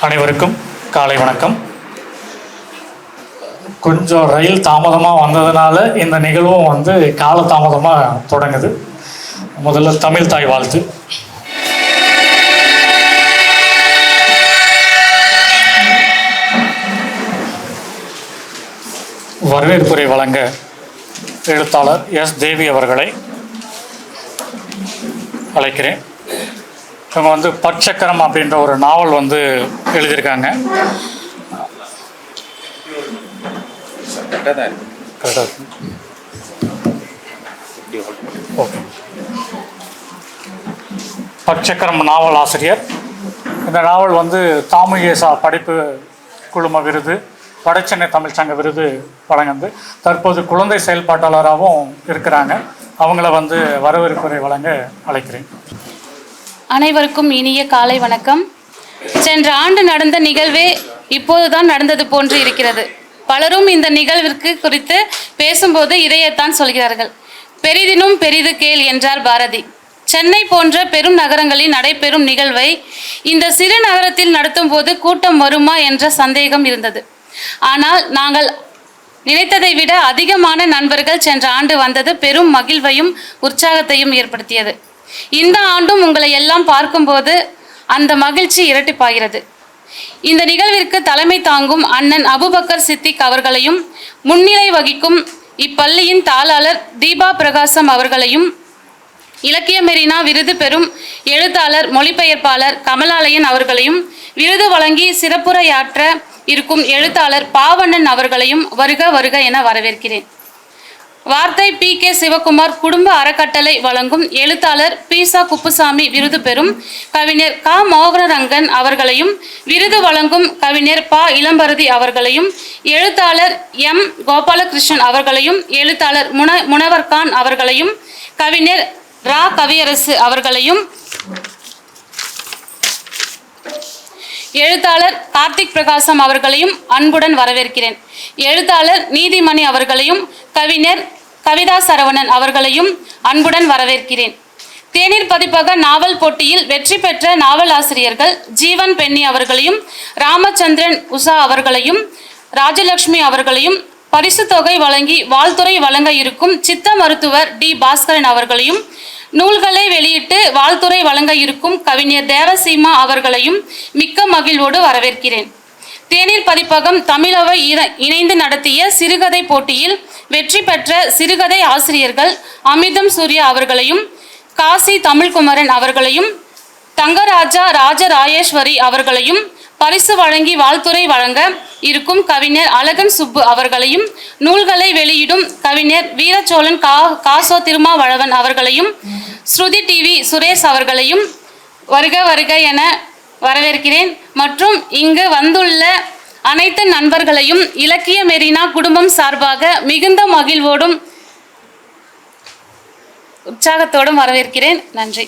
அனைவருக்கும் காலை வணக்கம். கொஞ்சம் ரயில் தாமதமாக வந்ததுனால இந்த நிகழ்வும் கால தாமதமாக தொடங்குது. முதல்ல தமிழ் தாய் வாழ்த்து. வரவேற்புரை வழங்க எழுத்தாளர் எஸ் தேவி அவர்களை அழைக்கிறேன். இவங்க பற்சக்கரம் அப்படின்ற ஒரு நாவல் எழுதியிருக்காங்க. பற்சக்கரம் நாவல் ஆசிரியர். இந்த நாவல் தாமுகேசா படிப்பு குழும விருது, வடசென்னை தமிழ் சங்க விருது வழங்குது. தற்போது குழந்தை செயல்பாட்டாளராகவும் இருக்கிறாங்க. அவங்கள வரவேற்புரை வழங்க அழைக்கிறேன். அனைவருக்கும் இனிய காலை வணக்கம். சென்ற ஆண்டு நடந்த நிகழ்வே இப்போதுதான் நடந்தது போன்று இருக்கிறது. பலரும் இந்த நிகழ்விற்கு குறித்து பேசும்போது இதையத்தான் சொல்கிறார்கள். பெரிதினும் பெரிது கேள் என்றார் பாரதி. சென்னை போன்ற பெரும் நகரங்களில் நடைபெறும் நிகழ்வை இந்த சிறு நகரத்தில் நடத்தும் போது கூட்டம் வருமா என்ற சந்தேகம் இருந்தது. ஆனால் நாங்கள் நினைத்ததை விட அதிகமான நண்பர்கள் சென்ற ஆண்டு வந்தது பெரும் மகிழ்வையும் உற்சாகத்தையும் ஏற்படுத்தியது. இந்த ஆண்டும் உங்களை எல்லாம் பார்க்கும்போது அந்த மகிழ்ச்சி இரட்டிப்பாகிறது. இந்த நிகழ்விற்கு தலைமை தாங்கும் அண்ணன் அபுபக்கர் சித்திக் அவர்களையும், முன்னிலை வகிக்கும் இப்பள்ளியின் தாளாளர் தீபா பிரகாசம் அவர்களையும், இலக்கிய மெரினா விருது பெறும் எழுத்தாளர் மொழிபெயர்ப்பாளர் கமலாலயன் அவர்களையும், விருது வழங்கி சிறப்புரையாற்ற இருக்கும் எழுத்தாளர் பாவண்ணன் அவர்களையும் வருக வருக என வரவேற்கிறேன். வார்த்தை PK சிவகுமார் குடும்ப அறக்கட்டளை வழங்கும் எழுத்தாளர் பீசா குப்புசாமி விருது பெறும் கவிஞர் க மோகனரங்கன் அவர்களையும், விருது வழங்கும் கவிஞர் ப இளம்பருதி அவர்களையும், எழுத்தாளர் M கோபாலகிருஷ்ணன் அவர்களையும், எழுத்தாளர் முனவர்கான் அவர்களையும், கவிஞர் ரா கவியரசு அவர்களையும், எழுத்தாளர் கார்த்திக் பிரகாசம் அவர்களையும் அன்புடன் வரவேற்கிறேன். எழுத்தாளர் நீதிமணி அவர்களையும், கவிஞர் கவிதா சரவணன் அவர்களையும் அன்புடன் வரவேற்கிறேன். தேநீர் பதிப்பக நாவல் போட்டியில் வெற்றி பெற்ற நாவல் ஆசிரியர்கள் ஜீவன் பென்னி அவர்களையும், ராமச்சந்திரன் உஷா அவர்களையும், ராஜலட்சுமி அவர்களையும், பரிசு தொகை வழங்கி வாழ்த்துறை வழங்க இருக்கும் சித்த மருத்துவர் D பாஸ்கரன் அவர்களையும், நூல்களை வெளியிட்டு வாழ்த்துறை வழங்க இருக்கும் கவிஞர் தேவசீமா அவர்களையும் மிக்க மகிழ்வோடு வரவேற்கிறேன். தேநீர் பதிப்பகம் தமிழவை இணைந்து நடத்திய சிறுகதை போட்டியில் வெற்றி பெற்ற சிறுகதை ஆசிரியர்கள் அமிர்தம் சூர்யா அவர்களையும், காசி தமிழ்குமரன் அவர்களையும், தங்கராஜா ராஜராஜேஸ்வரி அவர்களையும், பரிசு வழங்கி வாழ்த்துறை வழங்க இருக்கும் கவிஞர் அழகன் சுப்பு அவர்களையும், நூல்களை வெளியிடும் கவிஞர் வீரச்சோழன் காசோ திருமாவளவன் அவர்களையும், ஸ்ருதி TV சுரேஷ் அவர்களையும் வருக வருக என வரவேற்கிறேன். மற்றும் இங்கு வந்துள்ள அனைத்து நண்பர்களையும் இலக்கிய மெரினா குடும்பம் சார்பாக மிகுந்த மகிழ்வோடும் உற்சாகத்தோடும் வரவேற்கிறேன். நன்றி.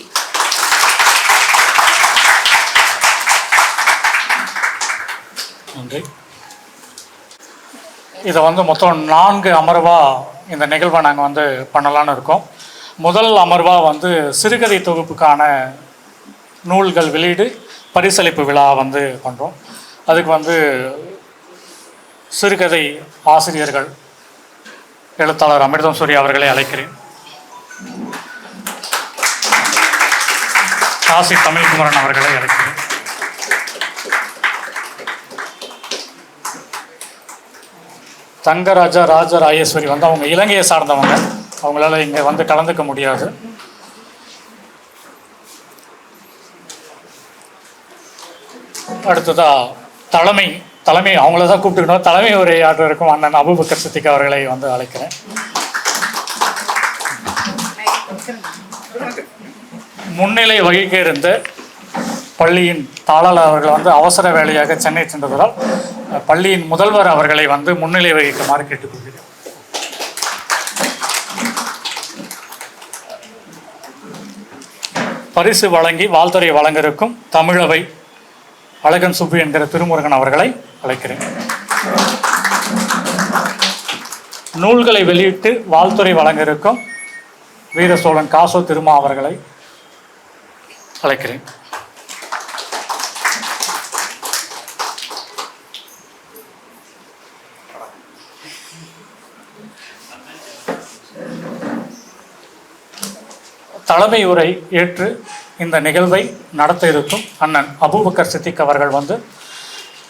நன்றி. இதை மொத்தம் 4 அமர்வாக இந்த நிகழ்வை நாங்கள் பண்ணலான்னு இருக்கோம். முதல் அமர்வாக சிறுகதை தொகுப்புக்கான நூல்கள் வெளியீடு பரிசளிப்பு விழா பண்ணுறோம். அதுக்கு சிறுகதை ஆசிரியர்கள் எழுத்தாளர் அமிர்தம் சூர்யா அவர்களை அழைக்கிறேன். காசி தமிழ்குமரன் அவர்களை அழைக்கிறேன். தங்கராஜா ராஜராஜேஸ்வரி அவங்க இலங்கையை சார்ந்தவங்க. அவங்களால இங்கே கலந்துக்க முடியாது. அடுத்ததா தலைமை அவங்கள தான் கூப்பிட்டுக்கணும். தலைமை உரையாற்ற இருக்கும் அண்ணன் அபுபக்கர் சித்திக் அவர்களை அழைக்கிறேன். முன்னிலை வகிக்க இருந்த பள்ளியின் தாளாளர் அவர்கள் அவசர வேலையாக சென்னை சென்றதால் பள்ளியின் முதல்வர் அவர்களை முன்னிலை வகிக்குமாறு கேட்டுக்கொள்கிறேன். பரிசு வழங்கி வாழ்த்துறை வழங்க இருக்கும் தமிழவை அழகன் சுப்பு என்கிற திருமுருகன் அவர்களை அழைக்கிறேன். நூல்களை வெளியிட்டு வாழ்த்துறை வழங்க இருக்கும் வீரசோழன் காசோ திருமா அவர்களை அழைக்கிறேன். தலைமை உரை ஏற்று இந்த நிகழ்வை நடத்த இருக்கும் அண்ணன் அபூபக்கர் சித்திக் அவர்கள் வந்து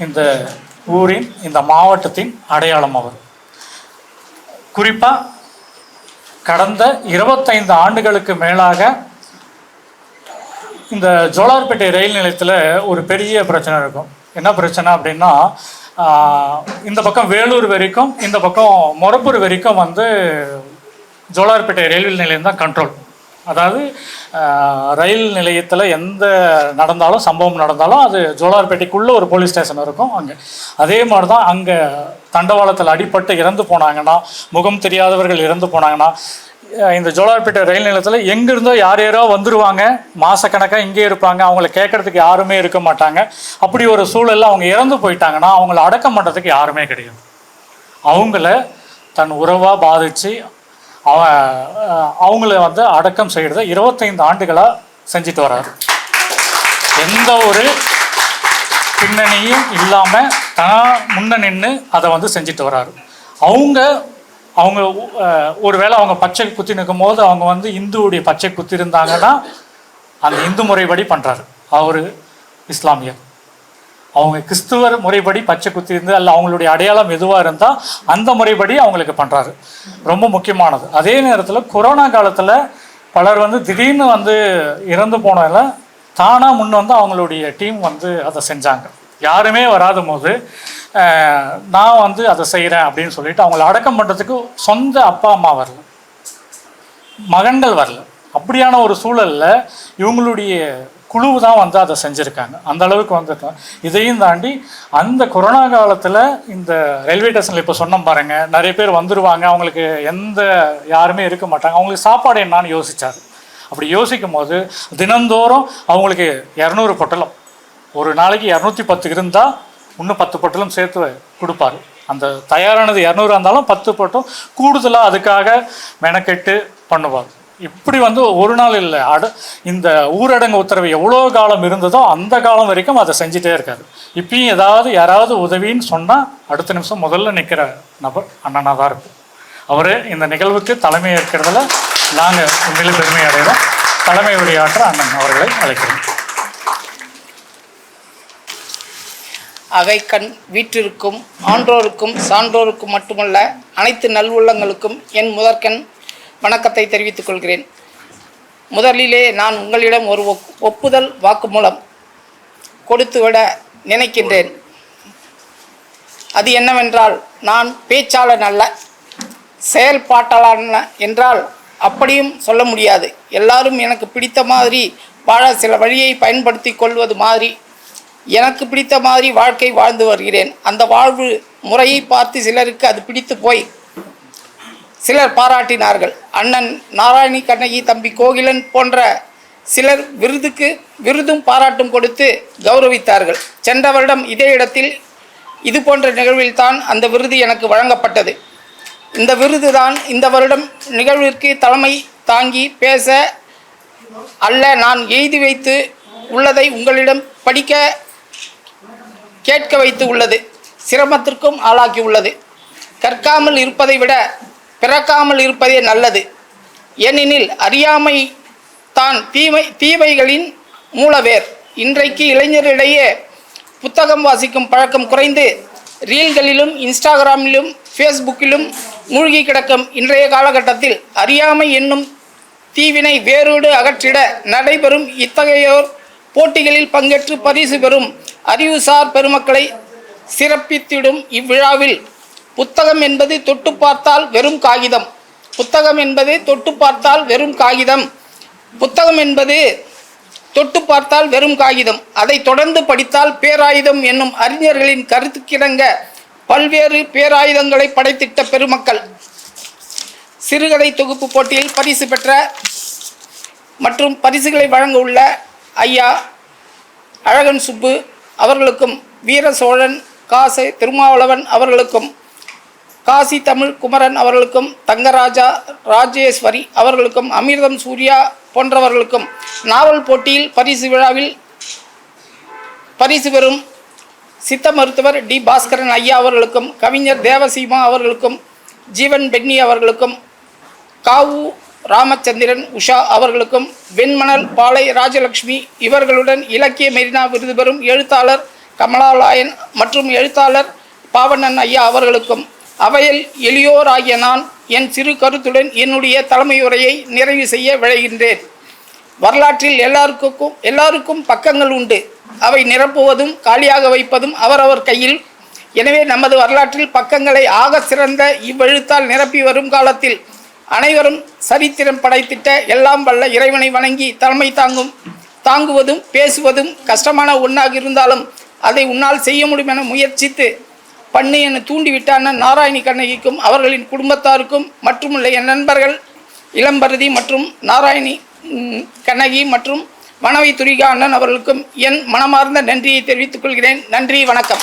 இந்த ஊரின், இந்த மாவட்டத்தின் அடையாளம். அவர் குறிப்பாக கடந்த 25 ஆண்டுகளுக்கு மேலாக இந்த ஜோலார்பேட்டை ரயில் நிலையத்தில் ஒரு பெரிய பிரச்சனை இருக்கும். என்ன பிரச்சனை அப்படின்னா, இந்த பக்கம் வேலூர் வரைக்கும், இந்த பக்கம் மொரப்பூர் வரைக்கும் வந்து ஜோலார்பேட்டை ரயில்வே நிலையம் தான் கண்ட்ரோல். அதாவது ரயில் நிலையத்தில் எந்த நடந்தாலும், சம்பவம் நடந்தாலும் அது ஜோலார்பேட்டைக்குள்ளே ஒரு போலீஸ் ஸ்டேஷன் இருக்கும் அங்கே. அதே மாதிரி தான் அங்கே தண்டவாளத்தில் அடிபட்டு இறந்து போனாங்கன்னா, முகம் தெரியாதவர்கள் இறந்து போனாங்கன்னா, இந்த ஜோலார்பேட்டை ரயில் நிலையத்தில் எங்கேருந்தோ யார் யாரோ வந்துடுவாங்க, மாதக்கணக்காக இங்கே இருப்பாங்க, அவங்கள கேட்குறதுக்கு யாருமே இருக்க மாட்டாங்க. அப்படி ஒரு சூழலில் அவங்க இறந்து போயிட்டாங்கன்னா அவங்கள அடக்கம் பண்ணுறதுக்கு யாருமே கிடையாது. அவங்கள தன் உறவாக பாதித்து அவங்கள வந்து அடக்கம் செய்கிறத 25 ஆண்டுகளாக செஞ்சுட்டு வர்றாரு. எந்த ஒரு பின்னணியும் இல்லாமல் முன்ன நின்று அதை வந்து செஞ்சுட்டு வர்றாரு. அவங்க ஒருவேளை அவங்க பச்சை குத்தி நிற்கும் போது அவங்க வந்து இந்துவுடைய பச்சை குத்தி இருந்தாங்கன்னா அந்த இந்து முறைப்படி பண்ணுறாரு. அவர் இஸ்லாமியர், அவங்க கிறிஸ்துவர் முறைப்படி பச்சை குத்தி இருந்து அல்ல அவங்களுடைய அடையாளம் எதுவாக இருந்தால் அந்த முறைப்படி அவங்களுக்கு பண்ணுறாரு. ரொம்ப முக்கியமானது. அதே நேரத்தில் கொரோனா காலத்தில் பலர் வந்து திடீர்னு வந்து இறந்து போனதில் தானாக முன் வந்து அவங்களுடைய டீம் வந்து அதை செஞ்சாங்க. யாருமே வராத போது நான் வந்து அதை செய்கிறேன் அப்படின்னு சொல்லிட்டு அவங்கள அடக்கம் பண்ணுறதுக்கு சொந்த அப்பா அம்மா வரல, மகன்கள் வரல. அப்படியான ஒரு சூழலில் இவங்களுடைய குழு தான் வந்து அதை செஞ்சுருக்காங்க. அந்த அளவுக்கு வந்துட்டோம். இதையும் தாண்டி அந்த கொரோனா காலத்தில் இந்த ரயில்வே ஸ்டேஷனில் இப்போ சொன்னோம் பாருங்கள், நிறைய பேர் வந்துடுவாங்க, அவங்களுக்கு யாருமே இருக்க மாட்டாங்க, அவங்களுக்கு சாப்பாடு என்னான்னு யோசித்தார். அப்படி யோசிக்கும் போது தினந்தோறும் அவங்களுக்கு 200 பொட்டலம், ஒரு நாளைக்கு 210 இருந்தால் இன்னும் 10 பொட்டலம் சேர்த்து கொடுப்பார். அந்த தயாரானது 200 இருந்தாலும் 10 பொட்டலம் கூடுதலாக அதுக்காக மெனக்கெட்டு பண்ணுவார். இப்படி வந்து ஒரு நாள் இல்லை, இந்த ஊரடங்கு உத்தரவு எவ்வளோ காலம் இருந்ததோ அந்த காலம் வரைக்கும் அதை செஞ்சுட்டே இருக்காரு. இப்பயும் யாராவது உதவின்னு சொன்னால் அடுத்த நிமிஷம் முதல்ல நிற்கிற நபர் அண்ணனாக தான் இருக்கும். அவர் இந்த நிகழ்வுக்கு தலைமை ஏற்கிறதுல நாங்கள் உண்மையிலே பெருமை அடைகிறோம். தலைமை உரையாற்ற அண்ணன் அவர்களை அழைக்கிறோம். அவைக்கண் வீற்றிருக்கும் ஆன்றோருக்கும் சான்றோருக்கும் மட்டுமல்ல அனைத்து நல்வுள்ளங்களுக்கும் என் முதற்கண் வணக்கத்தை தெரிவித்துக் கொள்கிறேன். முதலிலே நான் உங்களிடம் ஒரு ஒப்புதல் வாக்குமூலம் கொடுத்துவிட நினைக்கின்றேன். அது என்னவென்றால், நான் பேச்சாளன் அல்ல, செயல்பாட்டாளன் என்றால் அப்படியும் சொல்ல முடியாது. எல்லாரும் எனக்கு பிடித்த மாதிரி வாழ சில வழியை பயன்படுத்தி கொள்வது மாதிரி எனக்கு பிடித்த மாதிரி வாழ்க்கை வாழ்ந்து வருகிறேன். அந்த வாழ்வு முறையை பார்த்து சிலருக்கு அது பிடித்து போய் சிலர் பாராட்டினார்கள். அண்ணன் நாராயணி கண்ணகி, தம்பி கோகிலன் போன்ற சிலர் விருதும் பாராட்டும் கொடுத்து கௌரவித்தார்கள். சென்ற வருடம் இதே இடத்தில் இது போன்ற நிகழ்வில் தான் அந்த விருது எனக்கு வழங்கப்பட்டது. இந்த விருது தான் இந்த வருடம் நிகழ்விற்கு தலைமை தாங்கி பேச அல்ல, நான் எழுதி வைத்து உள்ளதை உங்களிடம் கேட்க வைத்து உள்ளது. சிரமத்திற்கும் ஆளாக்கி உள்ளது. கற்காமல் இருப்பதை விட பிறக்காமல் இருப்பதே நல்லது. ஏனெனில் அறியாமை தான் தீமைகளின் மூலவேர். இன்றைக்கு இளைஞரிடையே புத்தகம் வாசிக்கும் பழக்கம் குறைந்து ரீல்களிலும் இன்ஸ்டாகிராமிலும் ஃபேஸ்புக்கிலும் மூழ்கி கிடக்கும் இன்றைய காலகட்டத்தில் அறியாமை என்னும் தீவினை வேரோடு அகற்றிட நடைபெறும் இத்தகையோர் போட்டிகளில் பங்கேற்று பரிசு பெறும் அறிவுசார் பெருமக்களை சிறப்பித்திடும் இவ்விழாவில் புத்தகம் என்பது தொட்டு பார்த்தால் வெறும் காகிதம். புத்தகம் என்பது தொட்டு பார்த்தால் வெறும் காகிதம். புத்தகம் என்பது தொட்டு பார்த்தால் வெறும் காகிதம். அதை தொடர்ந்து படித்தால் பேராயுதம் என்னும் அறிஞர்களின் கருத்துக்கிணங்க பல்வேறு பேராயுதங்களை படைத்திட்ட பெருமக்கள் சிறுகதை தொகுப்பு போட்டியில் பரிசு பெற்ற மற்றும் பரிசுகளை வழங்க உள்ள ஐயா அழகன் சுப்பு அவர்களுக்கும், வீர சோழன் காசை திருமாவளவன் அவர்களுக்கும், காசி தமிழ் குமரன் அவர்களுக்கும், தங்கராஜா ராஜேஸ்வரி அவர்களுக்கும், அமிர்தம் சூர்யா போன்றவர்களுக்கும், நாவல் போட்டியில் பரிசு விழாவில் பரிசு பெறும் சித்த மருத்துவர் டி பாஸ்கரன் ஐயா அவர்களுக்கும், கவிஞர் தேவசீமா அவர்களுக்கும், ஜீவன் பென்னி அவர்களுக்கும், காவு ராமச்சந்திரன், உஷா அவர்களுக்கும், வெண்மணல் பாலை ராஜலட்சுமி இவர்களுடன் இலக்கிய மெரினா விருது பெறும் எழுத்தாளர் கமலாலயன் மற்றும் எழுத்தாளர் பாவண்ணன் ஐயா அவர்களுக்கும், அவையில் எளியோராகிய நான் என் சிறு கருத்துடன் என்னுடைய தலைமையுரையை நிறைவு செய்ய விழைகின்றேன். வரலாற்றில் எல்லாருக்கும் பக்கங்கள் உண்டு. அவை நிரப்புவதும் காலியாக வைப்பதும் அவரவர் கையில். எனவே நமது வரலாற்றில் பக்கங்களை ஆக சிறந்த இவ்வெழுத்தால் நிரப்பி வரும் காலத்தில் அனைவரும் சரித்திரம் படைத்திட்ட எல்லாம் வல்ல இறைவனை வணங்கி தலைமை தாங்குவதும் பேசுவதும் கஷ்டமான ஒன்றாக இருந்தாலும் அதை உன்னால் செய்ய முடியும் என முயற்சித்து பண்ணு என தூண்டிவிட்டான நாராயணி கண்ணகிக்கும் அவர்களின் குடும்பத்தாருக்கும் மற்றுமுள்ள என் நண்பர்கள் இளம்பரதி மற்றும் நாராயணி கண்ணகி மற்றும் மனைவி துரிகா அண்ணன் அவர்களுக்கும் என் மனமார்ந்த நன்றியை தெரிவித்துக் கொள்கிறேன். நன்றி, வணக்கம்.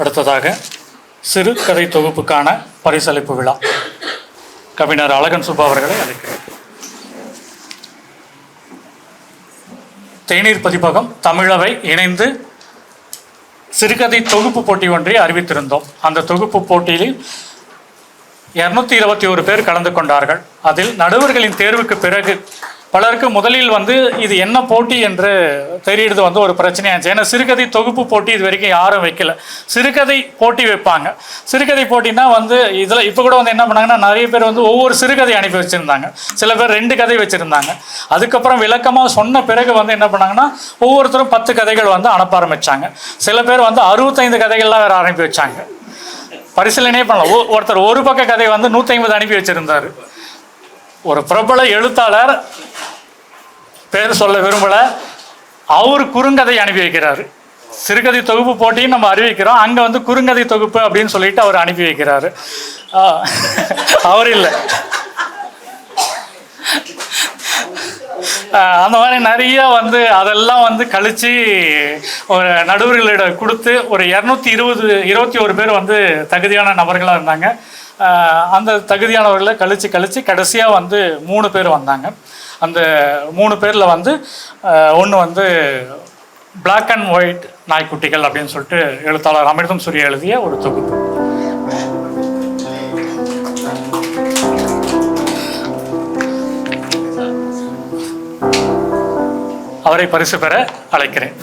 அடுத்ததாக சிறு கதை தொகுப்புக்கான பரிசளிப்பு விழா கவிஞர் அழகன் சுப்பா அவர்களை அழைக்கிறேன். தேநீர் பதிப்பகம் தமிழவை இணைந்து சிறுகதை தொகுப்பு போட்டி ஒன்றை அறிவித்திருந்தோம். அந்த தொகுப்பு போட்டியில் 221 பேர் கலந்து கொண்டார்கள். அதில் நடுவர்களின் தேர்வுக்கு பிறகு பலருக்கு முதலில் இது என்ன போட்டி என்று தெரியுறது ஒரு பிரச்சனையாச்சு. ஏன்னா சிறுகதை தொகுப்பு போட்டி இது வரைக்கும் யாரும் வைக்கல. சிறுகதை போட்டி வைப்பாங்க. சிறுகதை போட்டினா இதில் இப்போ கூட என்ன பண்ணாங்கன்னா, நிறைய பேர் ஒவ்வொரு சிறுகதை அனுப்பி வச்சுருந்தாங்க. சில பேர் 2 கதை வச்சுருந்தாங்க. அதுக்கப்புறம் விளக்கமாக சொன்ன பிறகு என்ன பண்ணாங்கன்னா, ஒவ்வொருத்தரும் 10 கதைகள் அனுப்ப ஆரம்பித்தாங்க. சில பேர் 65 கதைகள்லாம் வேறு அனுப்பி வச்சாங்க. பரிசீலனையே பண்ணலாம். ஒருத்தர் ஒரு பக்க கதை 150 அனுப்பி வச்சுருந்தார். ஒரு பிரபல எழுத்தாளர், பேர் சொல்ல விரும்பலை, அவர் குறுங்கதை அனுப்பி வைக்கிறாரு. சிறுகதை தொகுப்பு போட்டியும் நம்ம அறிவிக்கிறோம், அங்கே குறுங்கதை தொகுப்பு அப்படின்னு சொல்லிட்டு அவர் அனுப்பி வைக்கிறாரு. அவர் இல்லை, அந்த மாதிரி நிறைய அதெல்லாம் கழித்து ஒரு நடுவர்களிடம் கொடுத்து ஒரு 221 பேர் தகுதியான நபர்களாக இருந்தாங்க. அந்த தகுதியானவர்களை கழித்து கடைசியாக 3 பேர் வந்தாங்க. அந்த 3 பேரில் ஒன்று பிளாக் அண்ட் ஒயிட் நாய்க்குட்டிகள் அப்படின்னு சொல்லிட்டு எழுத்தாளர் அமிர்தம் சூரிய எழுதிய ஒரு தொகுப்பு. அவரை பரிசு பெற அழைக்கிறேன்.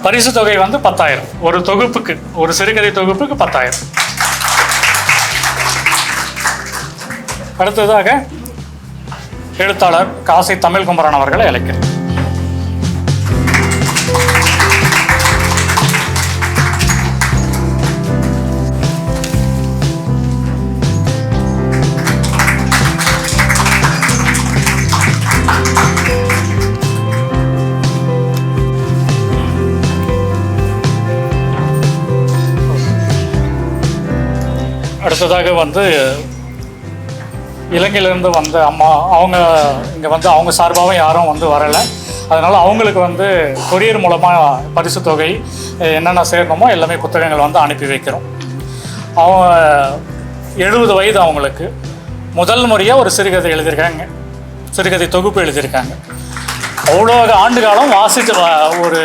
பரிசு தொகை 10,000. ஒரு தொகுப்புக்கு, ஒரு சிறுகதை தொகுப்புக்கு 10,000. அடுத்ததாக எழுத்தாளர் காசி தமிழ்குமரன் அவர்களை அழைக்கிறேன். அடுத்ததாக இலங்கையிலேருந்து வந்த அம்மா, அவங்க இங்கே அவங்க சார்பாகவும் யாரும் வரலை. அதனால் அவங்களுக்கு கொரியர் மூலமாக பரிசு தொகை என்னென்ன சேரணுமோ எல்லாமே புத்தகங்கள் அனுப்பி வைக்கிறோம். அவங்க 70 வயது. அவங்களுக்கு முதல் முறையாக ஒரு சிறுகதை எழுதியிருக்காங்க, சிறுகதை தொகுப்பு எழுதியிருக்காங்க. அவ்வளோ ஆண்டு காலம் ஒரு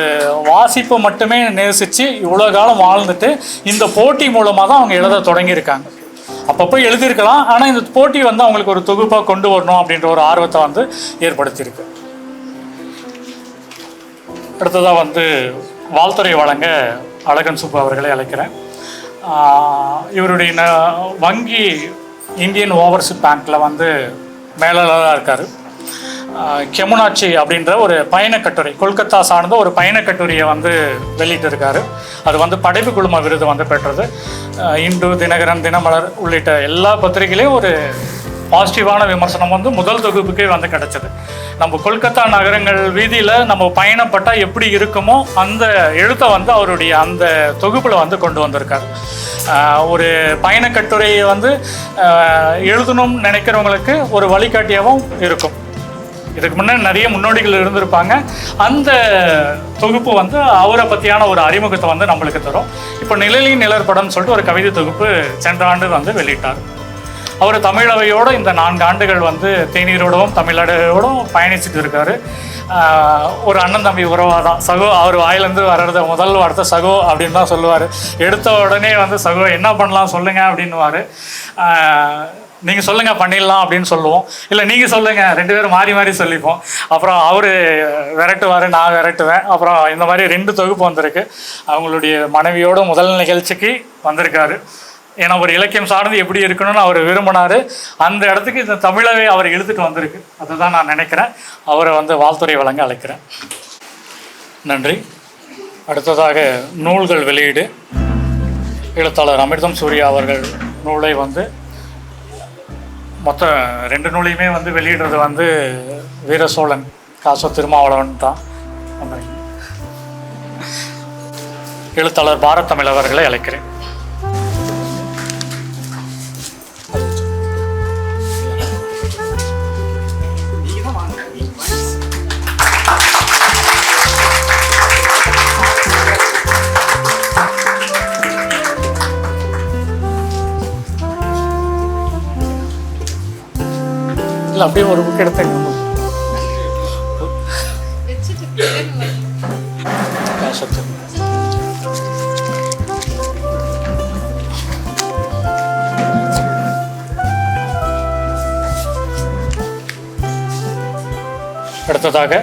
வாசிப்பை மட்டுமே நேசித்து இவ்வளோ காலம் வாழ்ந்துட்டு இந்த போட்டி மூலமாக தான் அவங்க எழுத தொடங்கியிருக்காங்க. அப்பப்போ எழுதியிருக்கலாம், ஆனால் இந்த போட்டி அவங்களுக்கு ஒரு தொகுப்பாக கொண்டு வரணும் அப்படின்ற ஒரு ஆர்வத்தை ஏற்படுத்தியிருக்கு. அடுத்ததாக வாழ்த்துறை வழங்க அழகன் சுப்பு அவர்களை அழைக்கிறேன். இவருடைய வங்கி இந்தியன் ஓவர்சீஸ் பேங்க்கில் மேலாளராக இருக்கார். கெமுனாச்சி அப்படின்ற ஒரு பயணக்கட்டுரை, கொல்கத்தா சார்ந்த ஒரு பயணக்கட்டுரையை வெளியிட்டிருக்காரு. அது படைப்பு குழும விருது பெற்றது. இந்து, தினகரன், தினமலர் உள்ளிட்ட எல்லா பத்திரிகையிலையும் ஒரு பாசிட்டிவான விமர்சனம் வந்து முதல் தொகுப்புக்கே வந்து கிடச்சிது. நம்ம கொல்கத்தா நகரங்கள் வீதியில் நம்ம பயணப்பட்டால் எப்படி இருக்குமோ அந்த எழுத்தை வந்து அவருடைய அந்த தொகுப்பில் வந்து கொண்டு வந்திருக்காரு. ஒரு பயணக்கட்டுரையை வந்து எழுதணும்னு நினைக்கிறவங்களுக்கு ஒரு வழிகாட்டியாகவும் இருக்கும். இதுக்கு முன்னாடி நிறைய முன்னோடிகள் இருந்திருப்பாங்க. அந்த தொகுப்பு வந்து அவரை பற்றியான ஒரு அறிமுகத்தை வந்து நம்மளுக்கு தரும். இப்போ நிழலின் நிழற்படம்னு சொல்லிட்டு ஒரு கவிதை தொகுப்பு சென்ற ஆண்டு வந்து வெளியிட்டார். அவர் தமிழவையோடு இந்த 4 ஆண்டுகள் வந்து தேநீரோடவும் தமிழோடவும் பயணிச்சுட்டு இருக்கார். ஒரு அண்ணன் தம்பி உறவாக தான் சகோ. அவர் வாயிலேருந்து வர்றத முதல் வார்த்தை சகோ அப்படின்னு தான் சொல்லுவார். எடுத்த உடனே வந்து சகோ என்ன பண்ணலாம் சொல்லுங்கள் அப்படின்னுவார். நீங்கள் சொல்லுங்கள் பண்ணிடலாம் அப்படின்னு சொல்லுவோம். இல்லை நீங்கள் சொல்லுங்கள், 2 பேரும் மாறி மாறி சொல்லிப்போம். அப்புறம் அவர் விரட்டுவார், நான் விரட்டுவேன். அப்புறம் இந்த மாதிரி 2 தொகுப்பு வந்திருக்கு. அவங்களுடைய மனைவியோட முதல் நிகழ்ச்சிக்கு வந்திருக்காரு. ஏன்னா ஒரு இலக்கியம் சார்ந்து எப்படி இருக்கணும்னு அவர் விரும்பினார். அந்த இடத்துக்கு இந்த தமிழவே அவர் இழுத்துட்டு வந்திருக்கு. அதுதான் நான் நினைக்கிறேன். அவரை வந்து வாழ்த்துறை வழங்க அழைக்கிறேன். நன்றி. அடுத்ததாக நூல்கள் வெளியீடு. எழுத்தாளர் அமிர்தம் சூர்யா அவர்கள் நூலை வந்து மொத்தம் 2 நூலையுமே வந்து வெளியிடுறது வந்து வீர சோழன் காசோ திருமாவளவன் தான். எழுத்தாளர் பாரத் தமிழ் அவர்களை அழைக்கிறேன். இல்லை அப்படியே ஒரு புக் எடுத்தேங்க. அடுத்ததாக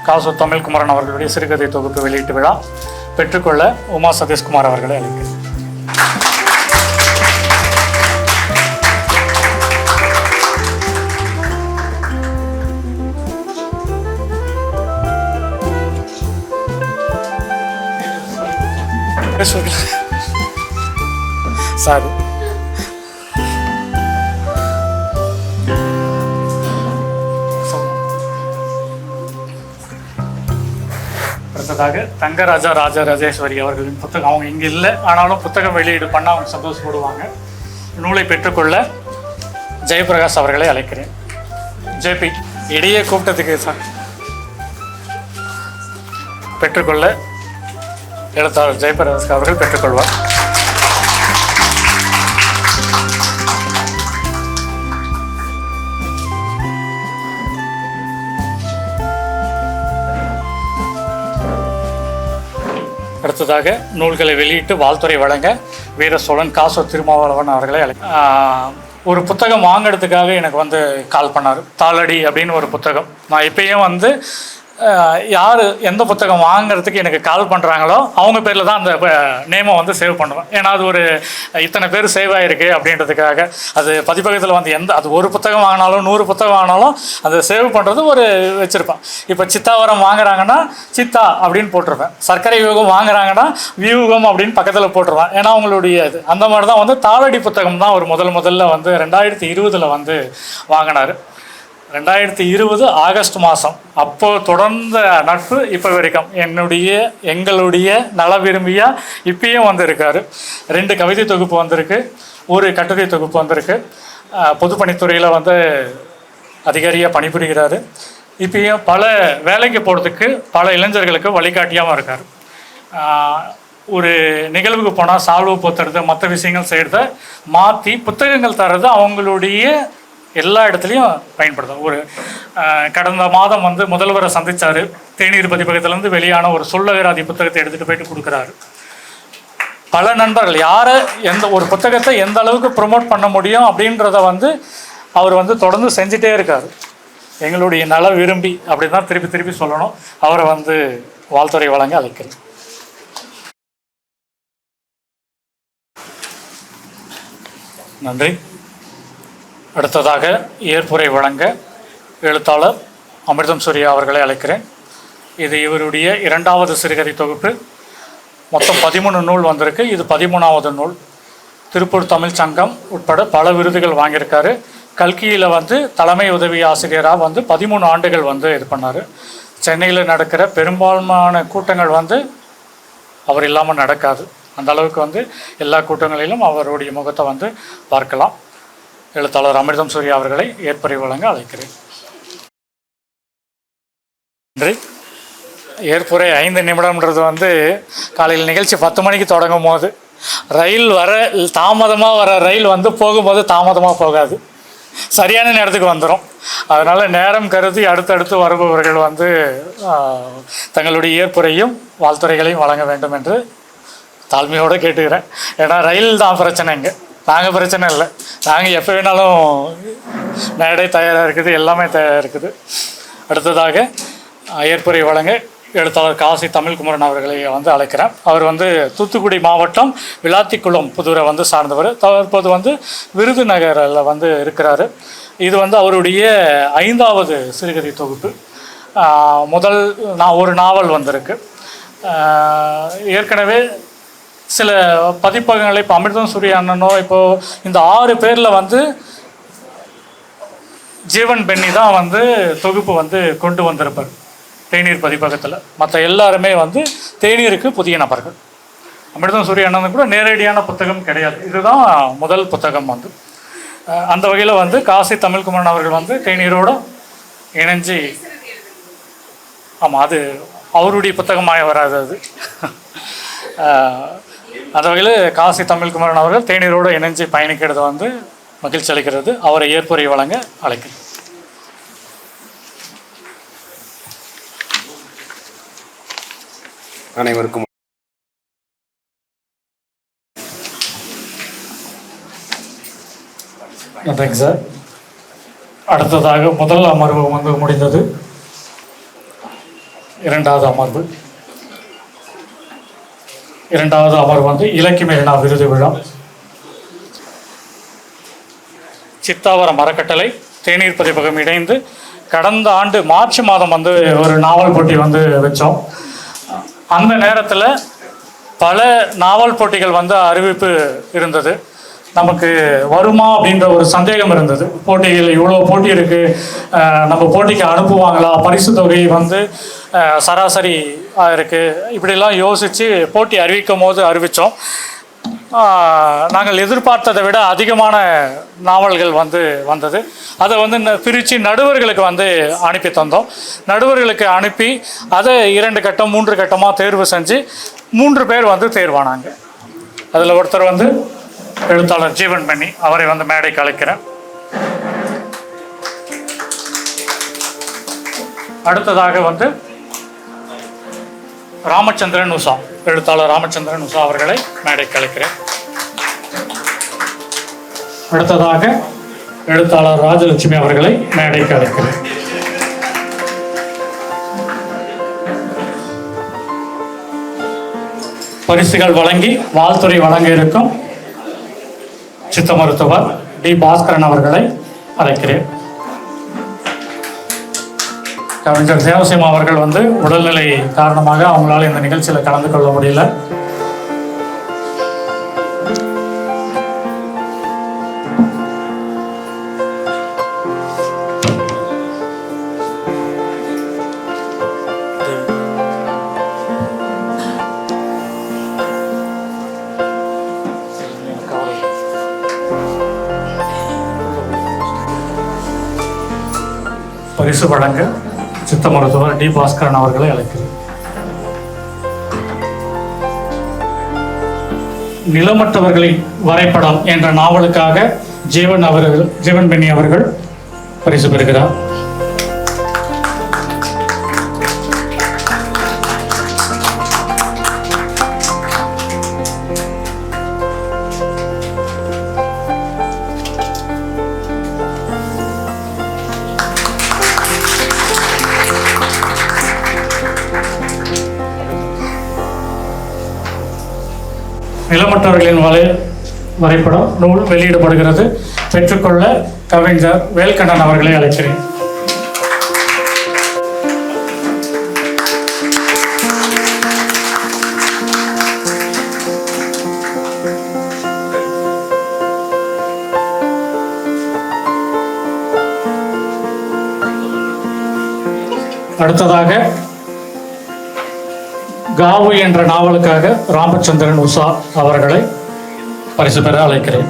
காசு தமிழ்குமரன் அவர்களுடைய சிறுகதை தொகுப்பு வெளியீட்டு விழா பெற்றுக்கொள்ள உமா சதீஷ்குமார் அவர்களை அழைக்கிறேன். சாரி. அடுத்ததாக தங்கராஜா ராஜராஜேஸ்வரி அவர்களின் புத்தகம். அவங்க இங்கே இல்லை, ஆனாலும் புத்தகம் வெளியீடு பண்ண அவங்க சந்தோஷப்படுவாங்க. நூலை பெற்றுக்கொள்ள ஜெயபிரகாஷ் அவர்களை அழைக்கிறேன். ஜேபி இடையே கூப்பிட்டதுக்கு சார். பெற்றுக்கொள்ள எழுத்தாளர் ஜெயபிரகாஷ் அவர்கள் பெற்றுக்கொள்வார். அடுத்ததாக நூல்களை வெளியிட்டு வாழ்த்துறை வழங்க வீர சோழன் காசோ திருமாவளவன் அவர்களை ஒரு புத்தகம் வாங்கிறதுக்காக எனக்கு வந்து கால் பண்ணார். தாளடி அப்படின்னு ஒரு புத்தகம். நான் இப்பயும் வந்து யார் எந்த புத்தகம் வாங்கிறதுக்கு எனக்கு கால் பண்ணுறாங்களோ அவங்க பேரில் தான் அந்த நேமை வந்து சேவ் பண்ணுவேன். ஏன்னா அது ஒரு இத்தனை பேர் சேவ் ஆகிருக்கு அப்படின்றதுக்காக. அது பதிப்பகத்தில் வந்து அது ஒரு புத்தகம் வாங்கினாலும் 100 புத்தகம் வாங்கினாலும் அதை சேவ் பண்ணுறது ஒரு வச்சுருப்பேன். இப்போ சித்தாவரம் வாங்குறாங்கன்னா சித்தா அப்படின்னு போட்டிருப்பேன். சர்க்கரை வியூகம் வாங்குறாங்கன்னா வியூகம் அப்படின்னு பக்கத்தில் போட்டுருவேன். ஏன்னா அவங்களுடைய இது அந்த மாதிரி தான் வந்து தாளடி புத்தகம் தான் ஒரு முதல்ல வந்து 2020 வந்து வாங்கினார். 2020 ஆகஸ்ட் மாதம். அப்போது தொடர்ந்த நட்பு இப்போ வரைக்கும் எங்களுடைய நல விரும்பியா இப்பயும் வந்து இருக்கார். 2 கவிதை தொகுப்பு வந்திருக்கு, ஒரு கட்டுரை தொகுப்பு வந்திருக்கு. பொதுப்பணித்துறையில் வந்து அதிகாரியாக பணிபுரிகிறாரு. இப்பயும் பல வேலைக்கு போகிறதுக்கு பல இளைஞர்களுக்கு வழிகாட்டியாகவும் இருக்கார். ஒரு நிகழ்வுக்கு போனால் சால்வு போத்துறது மற்ற விஷயங்கள் செய்கிறத மாற்றி புத்தகங்கள் தர்றது அவங்களுடைய எல்லா இடத்துலையும் பயன்படுத்தும். ஒரு கடந்த மாதம் வந்து முதல்வரை சந்தித்தார். தேநீர் பதிப்பகத்திலேருந்து வெளியான ஒரு சொல்லவேராதி புத்தகத்தை எடுத்துகிட்டு போயிட்டு கொடுக்குறாரு. பல நண்பர்கள் யாரை ஒரு புத்தகத்தை எந்த அளவுக்கு ப்ரொமோட் பண்ண முடியும் அப்படின்றத வந்து அவர் வந்து தொடர்ந்து செஞ்சிட்டே இருக்கார். எங்களுடைய நல விரும்பி அப்படி தான் திருப்பி சொல்லணும். அவரை வந்து வாழ்த்துறை வழங்க அழைக்கிறேன். நன்றி. அடுத்ததாக ஏற்புரை வழங்க எழுத்தாளர் அமிர்தம் சூர்யா அவர்களை அழைக்கிறேன். இது இவருடைய 2வது சிறுகதை தொகுப்பு. மொத்தம் 13 நூல் வந்திருக்கு. இது 13வது நூல். திருப்பூர் தமிழ் சங்கம் உட்பட பல விருதுகள் வாங்கியிருக்காரு. கல்கியில் வந்து தலைமை உதவி ஆசிரியராக வந்து 13 ஆண்டுகள் வந்து இது பண்ணார். சென்னையில் நடக்கிற பெரும்பான்மையான கூட்டங்கள் வந்து அவர் இல்லாமல் நடக்காது. அந்த அளவுக்கு வந்து எல்லா கூட்டங்களிலும் அவருடைய முகத்தை வந்து பார்க்கலாம். எழுத்தாளர் அமிர்தம் சூர்யா அவர்களை ஏற்புரை வழங்க அழைக்கிறேன். நன்றி. ஏற்புரை 5 நிமிடம்ன்றது வந்து காலையில் நிகழ்ச்சி 10 மணிக்கு தொடங்கும் போது ரயில் தாமதமாக வர ரயில் வந்து போகும்போது தாமதமாக போகாது, சரியான நேரத்துக்கு வந்துடும். அதனால் நேரம் கருதி அடுத்தடுத்து வருபவர்கள் வந்து தங்களுடைய ஏற்புரையும் வாழ்த்துறைகளையும் வழங்க வேண்டும் என்று தாழ்மையோடு கேட்டுக்கிறேன். ஏன்னா ரயில் தான் பிரச்சனைங்க, நாங்கள் பிரச்சனை இல்லை. நாங்கள் எப்போ வேணாலும் மேடை தயாராக இருக்குது, எல்லாமே தயாராக இருக்குது. அடுத்ததாக ஏற்புரை வழங்க எழுத்தாளர் காசி தமிழ்குமரன் அவர்களை வந்து அழைக்கிறேன். அவர் வந்து தூத்துக்குடி மாவட்டம் விளாத்திக்குளம் புதூரை வந்து சார்ந்தவர். தற்போது வந்து விருதுநகரில் வந்து இருக்கிறாரு. இது வந்து அவருடைய 5வது சிறுகதை தொகுப்பு. முதல் ஒரு நாவல் வந்திருக்கு. ஏற்கனவே சில பதிப்பகங்களை இப்போ அமிர்தம் சூர்யா அண்ணனோ இப்போது இந்த 6 பேரில் வந்து ஜீவன் பென்னி தான் வந்து தொகுப்பு வந்து கொண்டு வந்திருப்பார் தேநீர் பதிப்பகத்தில். மற்ற எல்லாருமே வந்து தேநீருக்கு புதிய நபர்கள். அமிர்தம் சூர்யா அண்ணன் கூட நேரடியான புத்தகம் கிடையாது, இதுதான் முதல் புத்தகம் வந்து. அந்த வகையில் வந்து காசி தமிழ்குமரன் அவர்கள் வந்து தேநீரோடு இணைஞ்சி, ஆமாம் அது அவருடைய புத்தகமாக வராது அது. அந்த வகையில் காசி தமிழ்குமரன் அவர்கள் தேநீரோடு இணைஞ்சு பயணிக்கிறது வந்து மகிழ்ச்சி அளிக்கிறது. அவரை ஏற்புரை வழங்க அழைக்கிறேன். அனைவருக்கும் நன்றிங்க சார். அடுத்ததாக முதல் அமர்வு வந்து முடிந்தது. 2வது அமர்வு. 2வது அமர்வு வந்து இலக்கிய விருது விழா. சித்தாவரம் அறக்கட்டளை தேநீர் பதிப்பகம் இணைந்து கடந்த ஆண்டு மார்ச் மாதம் வந்து ஒரு நாவல் போட்டி வந்து வச்சோம். அந்த நேரத்தில் பல நாவல் போட்டிகள் வந்து அறிவிப்பு இருந்தது. நமக்கு வருமா அப்படின்ற ஒரு சந்தேகம் இருந்தது. போட்டிகள் இவ்வளோ போட்டி இருக்குது, நம்ம போட்டிக்கு அனுப்புவாங்களா, பரிசு தொகை வந்து சராசரி இருக்குது, இப்படிலாம் யோசித்து போட்டி அறிவிக்கும் போது அறிவித்தோம். நாங்கள் எதிர்பார்த்ததை விட அதிகமான நாவல்கள் வந்து வந்தது. அதை வந்து பிரித்து நடுவர்களுக்கு வந்து அனுப்பி தந்தோம். நடுவர்களுக்கு அனுப்பி அதை 2 கட்டம் 3 கட்டமாக தேர்வு செஞ்சு 3 பேர் வந்து தேர்வானாங்க. அதில் ஒருத்தர் வந்து எழுத்தாளர் ஜீவன் பென்னி, அவரை வந்து மேடைக்கு அழைக்கிறேன். அடுத்ததாக வந்து ராமச்சந்திரன் உஷா, எழுத்தாளர் ராமச்சந்திரன் உஷா அவர்களை மேடைக்கு அழைக்கிறேன். அடுத்ததாக எழுத்தாளர் ராஜலட்சுமி அவர்களை மேடைக்கு அழைக்கிறேன். பரிசுகள் வழங்கி வாழ்த்துறை வழங்க இருக்கும் சித்த மருத்துவர் டி பாஸ்கரன் அவர்களை அழைக்கிறேன். கவிஞர் தேவசிம்மா அவர்கள் வந்து உடல்நிலை காரணமாக அவங்களால இந்த நிகழ்ச்சியில் கலந்து கொள்ள முடியல. பரிசு வழங்க சித்த மருத்துவர் டி பாஸ்கரன் அவர்களை அழைக்கிறேன். நிலமற்றவர்களின் வரைபடம் என்ற நாவலுக்காக ஜீவன் பென்னி அவர்கள் பரிசு பெறுகிறார். நிலமற்றவர்களின் வரைபடம் நூல் வெளியிடப்படுகிறது. பெற்றுக்கொள்ள கவிஞர் வேல்கண்ணன் அவர்களை அழைக்கிறேன். அடுத்ததாக காவு என்ற நாவலுக்காக ராமச்சந்திரன் உஷா அவர்களை பரிசு பெற அழைக்கிறேன்.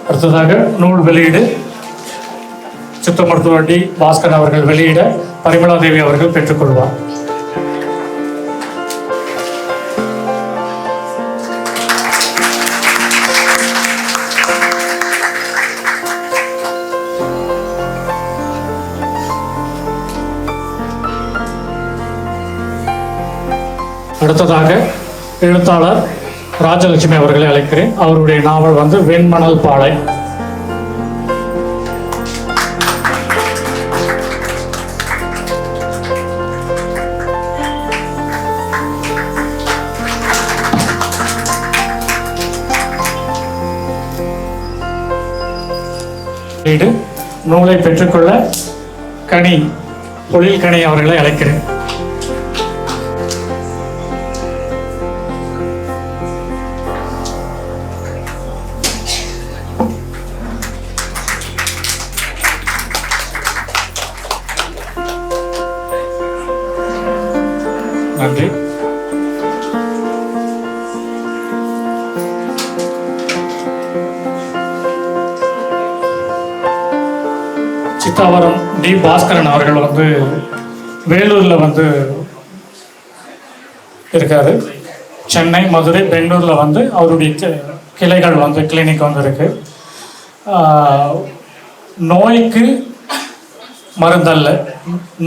அடுத்ததாக நூல் வெளியீடு சித்த மருத்துவர் டி பாஸ்கர் அவர்கள் வெளியிட பரிமளாதேவி அவர்கள் பெற்றுக்கொள்வார். அடுத்ததாக எழுத்தாளர் ராஜலட்சுமி அவர்களை அழைக்கிறேன். அவருடைய நாவல் வந்து வெண்மணல் பாலை. நூலை பெற்றுக்கொள்ள கனி தொழில் கனி அவர்களை அழைக்கிறேன். நன்றி. சித்தாவரம் டி பாஸ்கரன் அவர்கள் வந்து வேலூர்ல வந்து இருக்காரு. சென்னை, மதுரை, பெங்களூர்ல வந்து அவருடைய கிளைகள் வந்து கிளினிக் வந்து இருக்கு. நோய்க்கு மருந்தல்ல,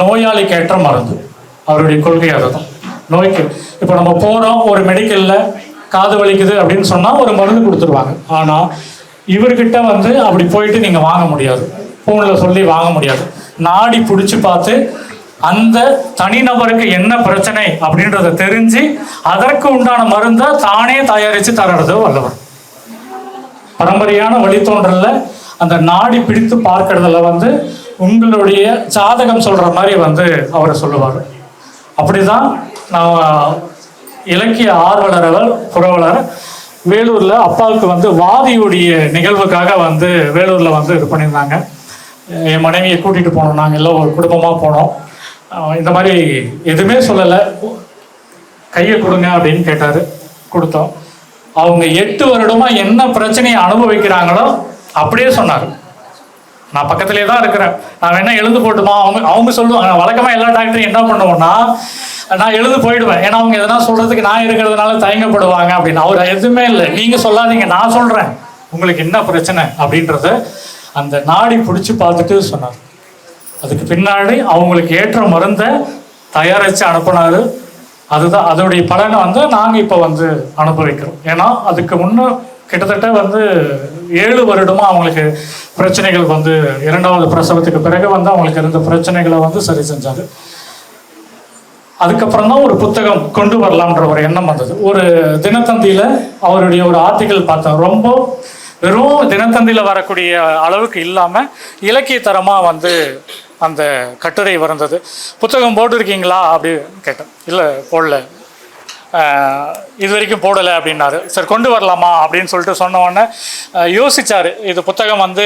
நோயாளிக்கு ஏற்ற மருந்து. அவருடைய கொள்கை அதுதான். நோய்க்கு இப்போ நம்ம போகிறோம் ஒரு மெடிக்கலில் காது வலிக்குது அப்படின்னு சொன்னால் ஒரு மருந்து கொடுத்துருவாங்க. ஆனால் இவர்கிட்ட வந்து அப்படி போயிட்டு நீங்கள் வாங்க முடியாது, ஃபோனில் சொல்லி வாங்க முடியாது. நாடி பிடிச்சி பார்த்து அந்த தனிநபருக்கு என்ன பிரச்சனை அப்படின்றத தெரிஞ்சு அதற்கு உண்டான மருந்தை தானே தயாரித்து தர்றது வல்லவர். பரம்பரையான வழித்தோன்றல்ல அந்த நாடி பிடித்து பார்க்கறதுல வந்து உங்களுடைய ஜாதகம் சொல்கிற மாதிரி வந்து அவரை சொல்லுவார். அப்படிதான் நான் இலக்கிய ஆர்வலர் புரவலர் வேலூரில் அப்பாவுக்கு வந்து வாதியுடைய நிகழ்வுக்காக வந்து வேலூரில் வந்து இது பண்ணியிருந்தாங்க. என் மனைவியை கூட்டிகிட்டு போனோம். நாங்கள் எல்லாம் ஒரு குடும்பமாக போனோம். இந்த மாதிரி எதுவுமே சொல்லலை, கையை கொடுங்க அப்படின்னு கேட்டார். கொடுத்தோம். அவங்க 8 வருடமாக என்ன பிரச்சனையை அனுபவிக்கிறாங்களோ அப்படியே சொன்னார். நான் பக்கத்துலேயே தான் இருக்கிறேன், நான் வேணா எழுந்து போட்டுமா. அவங்க சொல்லுவாங்க. வழக்கமாக எல்லா டாக்டரும் என்ன பண்ணுவோம்னா, நான் எழுந்து போயிடுவேன், ஏன்னா அவங்க எதனா சொல்கிறதுக்கு நான் இருக்கிறதுனால தயங்கப்படுவாங்க அப்படின்னு. அவர் எதுவுமே இல்லை, நீங்கள் சொல்லாதீங்க, நான் சொல்கிறேன் உங்களுக்கு என்ன பிரச்சனை அப்படின்றத அந்த நாடி பிடிச்சி பார்த்துட்டு சொன்னார். அதுக்கு பின்னாடி அவங்களுக்கு ஏற்ற மருந்தை தயாரித்து அனுப்புனார். அதுதான் அதோடைய பலனை வந்து நாங்கள் இப்போ வந்து அனுபவிக்கிறோம். ஏன்னா அதுக்கு முன்னே கிட்டத்தட்ட வந்து 7 வருடமாக அவங்களுக்கு பிரச்சனைகள் வந்து 2வது பிரசவத்துக்கு பிறகு வந்து அவங்களுக்கு இருந்த பிரச்சனைகளை வந்து சரி செஞ்சார். அதுக்கப்புறம் தான் ஒரு புத்தகம் கொண்டு வரலாம்ன்ற ஒரு எண்ணம் வந்தது. ஒரு தினத்தந்தியில் அவருடைய ஒரு ஆர்டிக்கல் பார்த்தேன். ரொம்ப வெறும் தினத்தந்தியில் வரக்கூடிய அளவுக்கு இல்லாமல் இலக்கியத்தரமாக வந்து அந்த கட்டுரை வந்தது. புத்தகம் போட்டிருக்கீங்களா அப்படி கேட்டேன். இல்லை போடல, இது வரைக்கும் போடலை அப்படின்னாரு. சரி கொண்டு வரலாமா அப்படின்னு சொல்லிட்டு சொன்ன உடனே யோசித்தார். இது புத்தகம் வந்து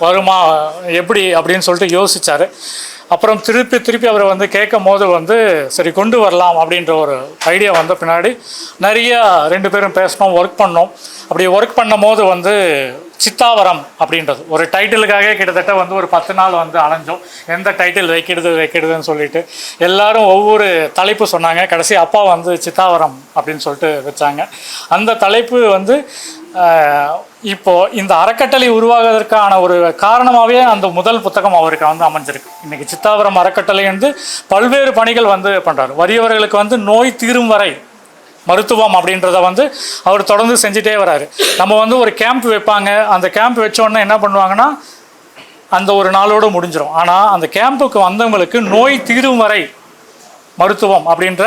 வருமா எப்படி அப்படின்னு சொல்லிட்டு யோசித்தார். அப்புறம் திருப்பி அவரை வந்து கேட்கும் போது வந்து சரி கொண்டு வரலாம் அப்படின்ற ஒரு ஐடியா வந்த பின்னாடி நிறைய 2 பேரும் பேசணும், ஒர்க் பண்ணோம். அப்படி ஒர்க் பண்ணும் போது வந்து சித்தாவரம் அப்படின்றது ஒரு டைட்டிலுக்காக கிட்டத்தட்ட வந்து ஒரு 10 நாள் வந்து அலைஞ்சோம். எந்த டைட்டில் வைக்கிறதுன்னு சொல்லிட்டு எல்லாரும் ஒவ்வொரு தலைப்பு சொன்னாங்க. கடைசி அப்பா வந்து சித்தாவரம் அப்படின்னு சொல்லிட்டு வச்சாங்க. அந்த தலைப்பு வந்து இப்போது இந்த அறக்கட்டளை உருவாகுவதற்கான ஒரு காரணமாகவே அந்த முதல் புத்தகம் அவருக்கு வந்து அமைஞ்சிருக்கு. இன்றைக்கி சித்தாவரம் அறக்கட்டளை வந்து பல்வேறு பணிகள் வந்து பண்ணுறாரு. வறியவர்களுக்கு வந்து நோய் தீரும் வரை மருத்துவம் அப்படின்றத வந்து அவர் தொடர்ந்து செஞ்சுட்டே வராரு. நம்ம வந்து ஒரு கேம்ப் வைப்பாங்க, அந்த கேம்ப் வச்சோடனே என்ன பண்ணுவாங்கன்னா அந்த ஒரு நாளோடு முடிஞ்சிடும். ஆனால் அந்த கேம்புக்கு வந்தவங்களுக்கு நோய் தீரும் வரை மருத்துவம் அப்படின்ற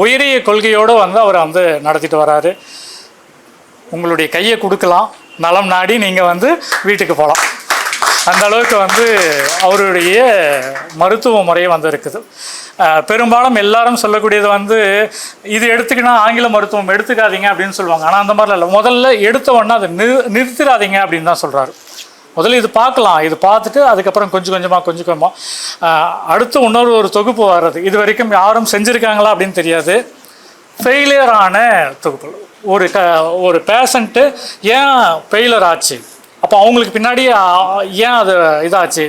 உயரிய கொள்கையோடு வந்து அவர் வந்து நடத்திட்டு வராரு. உங்களுடைய கையை கொடுக்கலாம், நலம் நாடி நீங்கள் வந்து வீட்டுக்கு போகலாம். அந்த அளவுக்கு வந்து அவருடைய மருத்துவ முறையை வந்து இருக்குது. பெரும்பாலும் எல்லாரும் சொல்லக்கூடியது வந்து இது எடுத்துக்கினா ஆங்கில மருத்துவம் எடுத்துக்காதீங்க அப்படின்னு சொல்லுவாங்க. ஆனால் அந்த மாதிரிலாம் இல்லை. முதல்ல எடுத்த உடனே அதை நிறுத்திடாதீங்க அப்படின்னு தான் சொல்கிறாரு. முதல்ல இது பார்க்கலாம், இது பார்த்துட்டு அதுக்கப்புறம் கொஞ்சம் கொஞ்சமாக அடுத்து இன்னொரு தொகுப்பு வர்றது. இது வரைக்கும் யாரும் செஞ்சுருக்காங்களா அப்படின்னு தெரியாது. ஃபெயிலியரான தொகுப்பு. ஒரு பேஷண்ட்டு ஏன் ஃபெயிலியர் ஆச்சு, அப்போ அவங்களுக்கு பின்னாடி ஏன் அது இதாச்சு,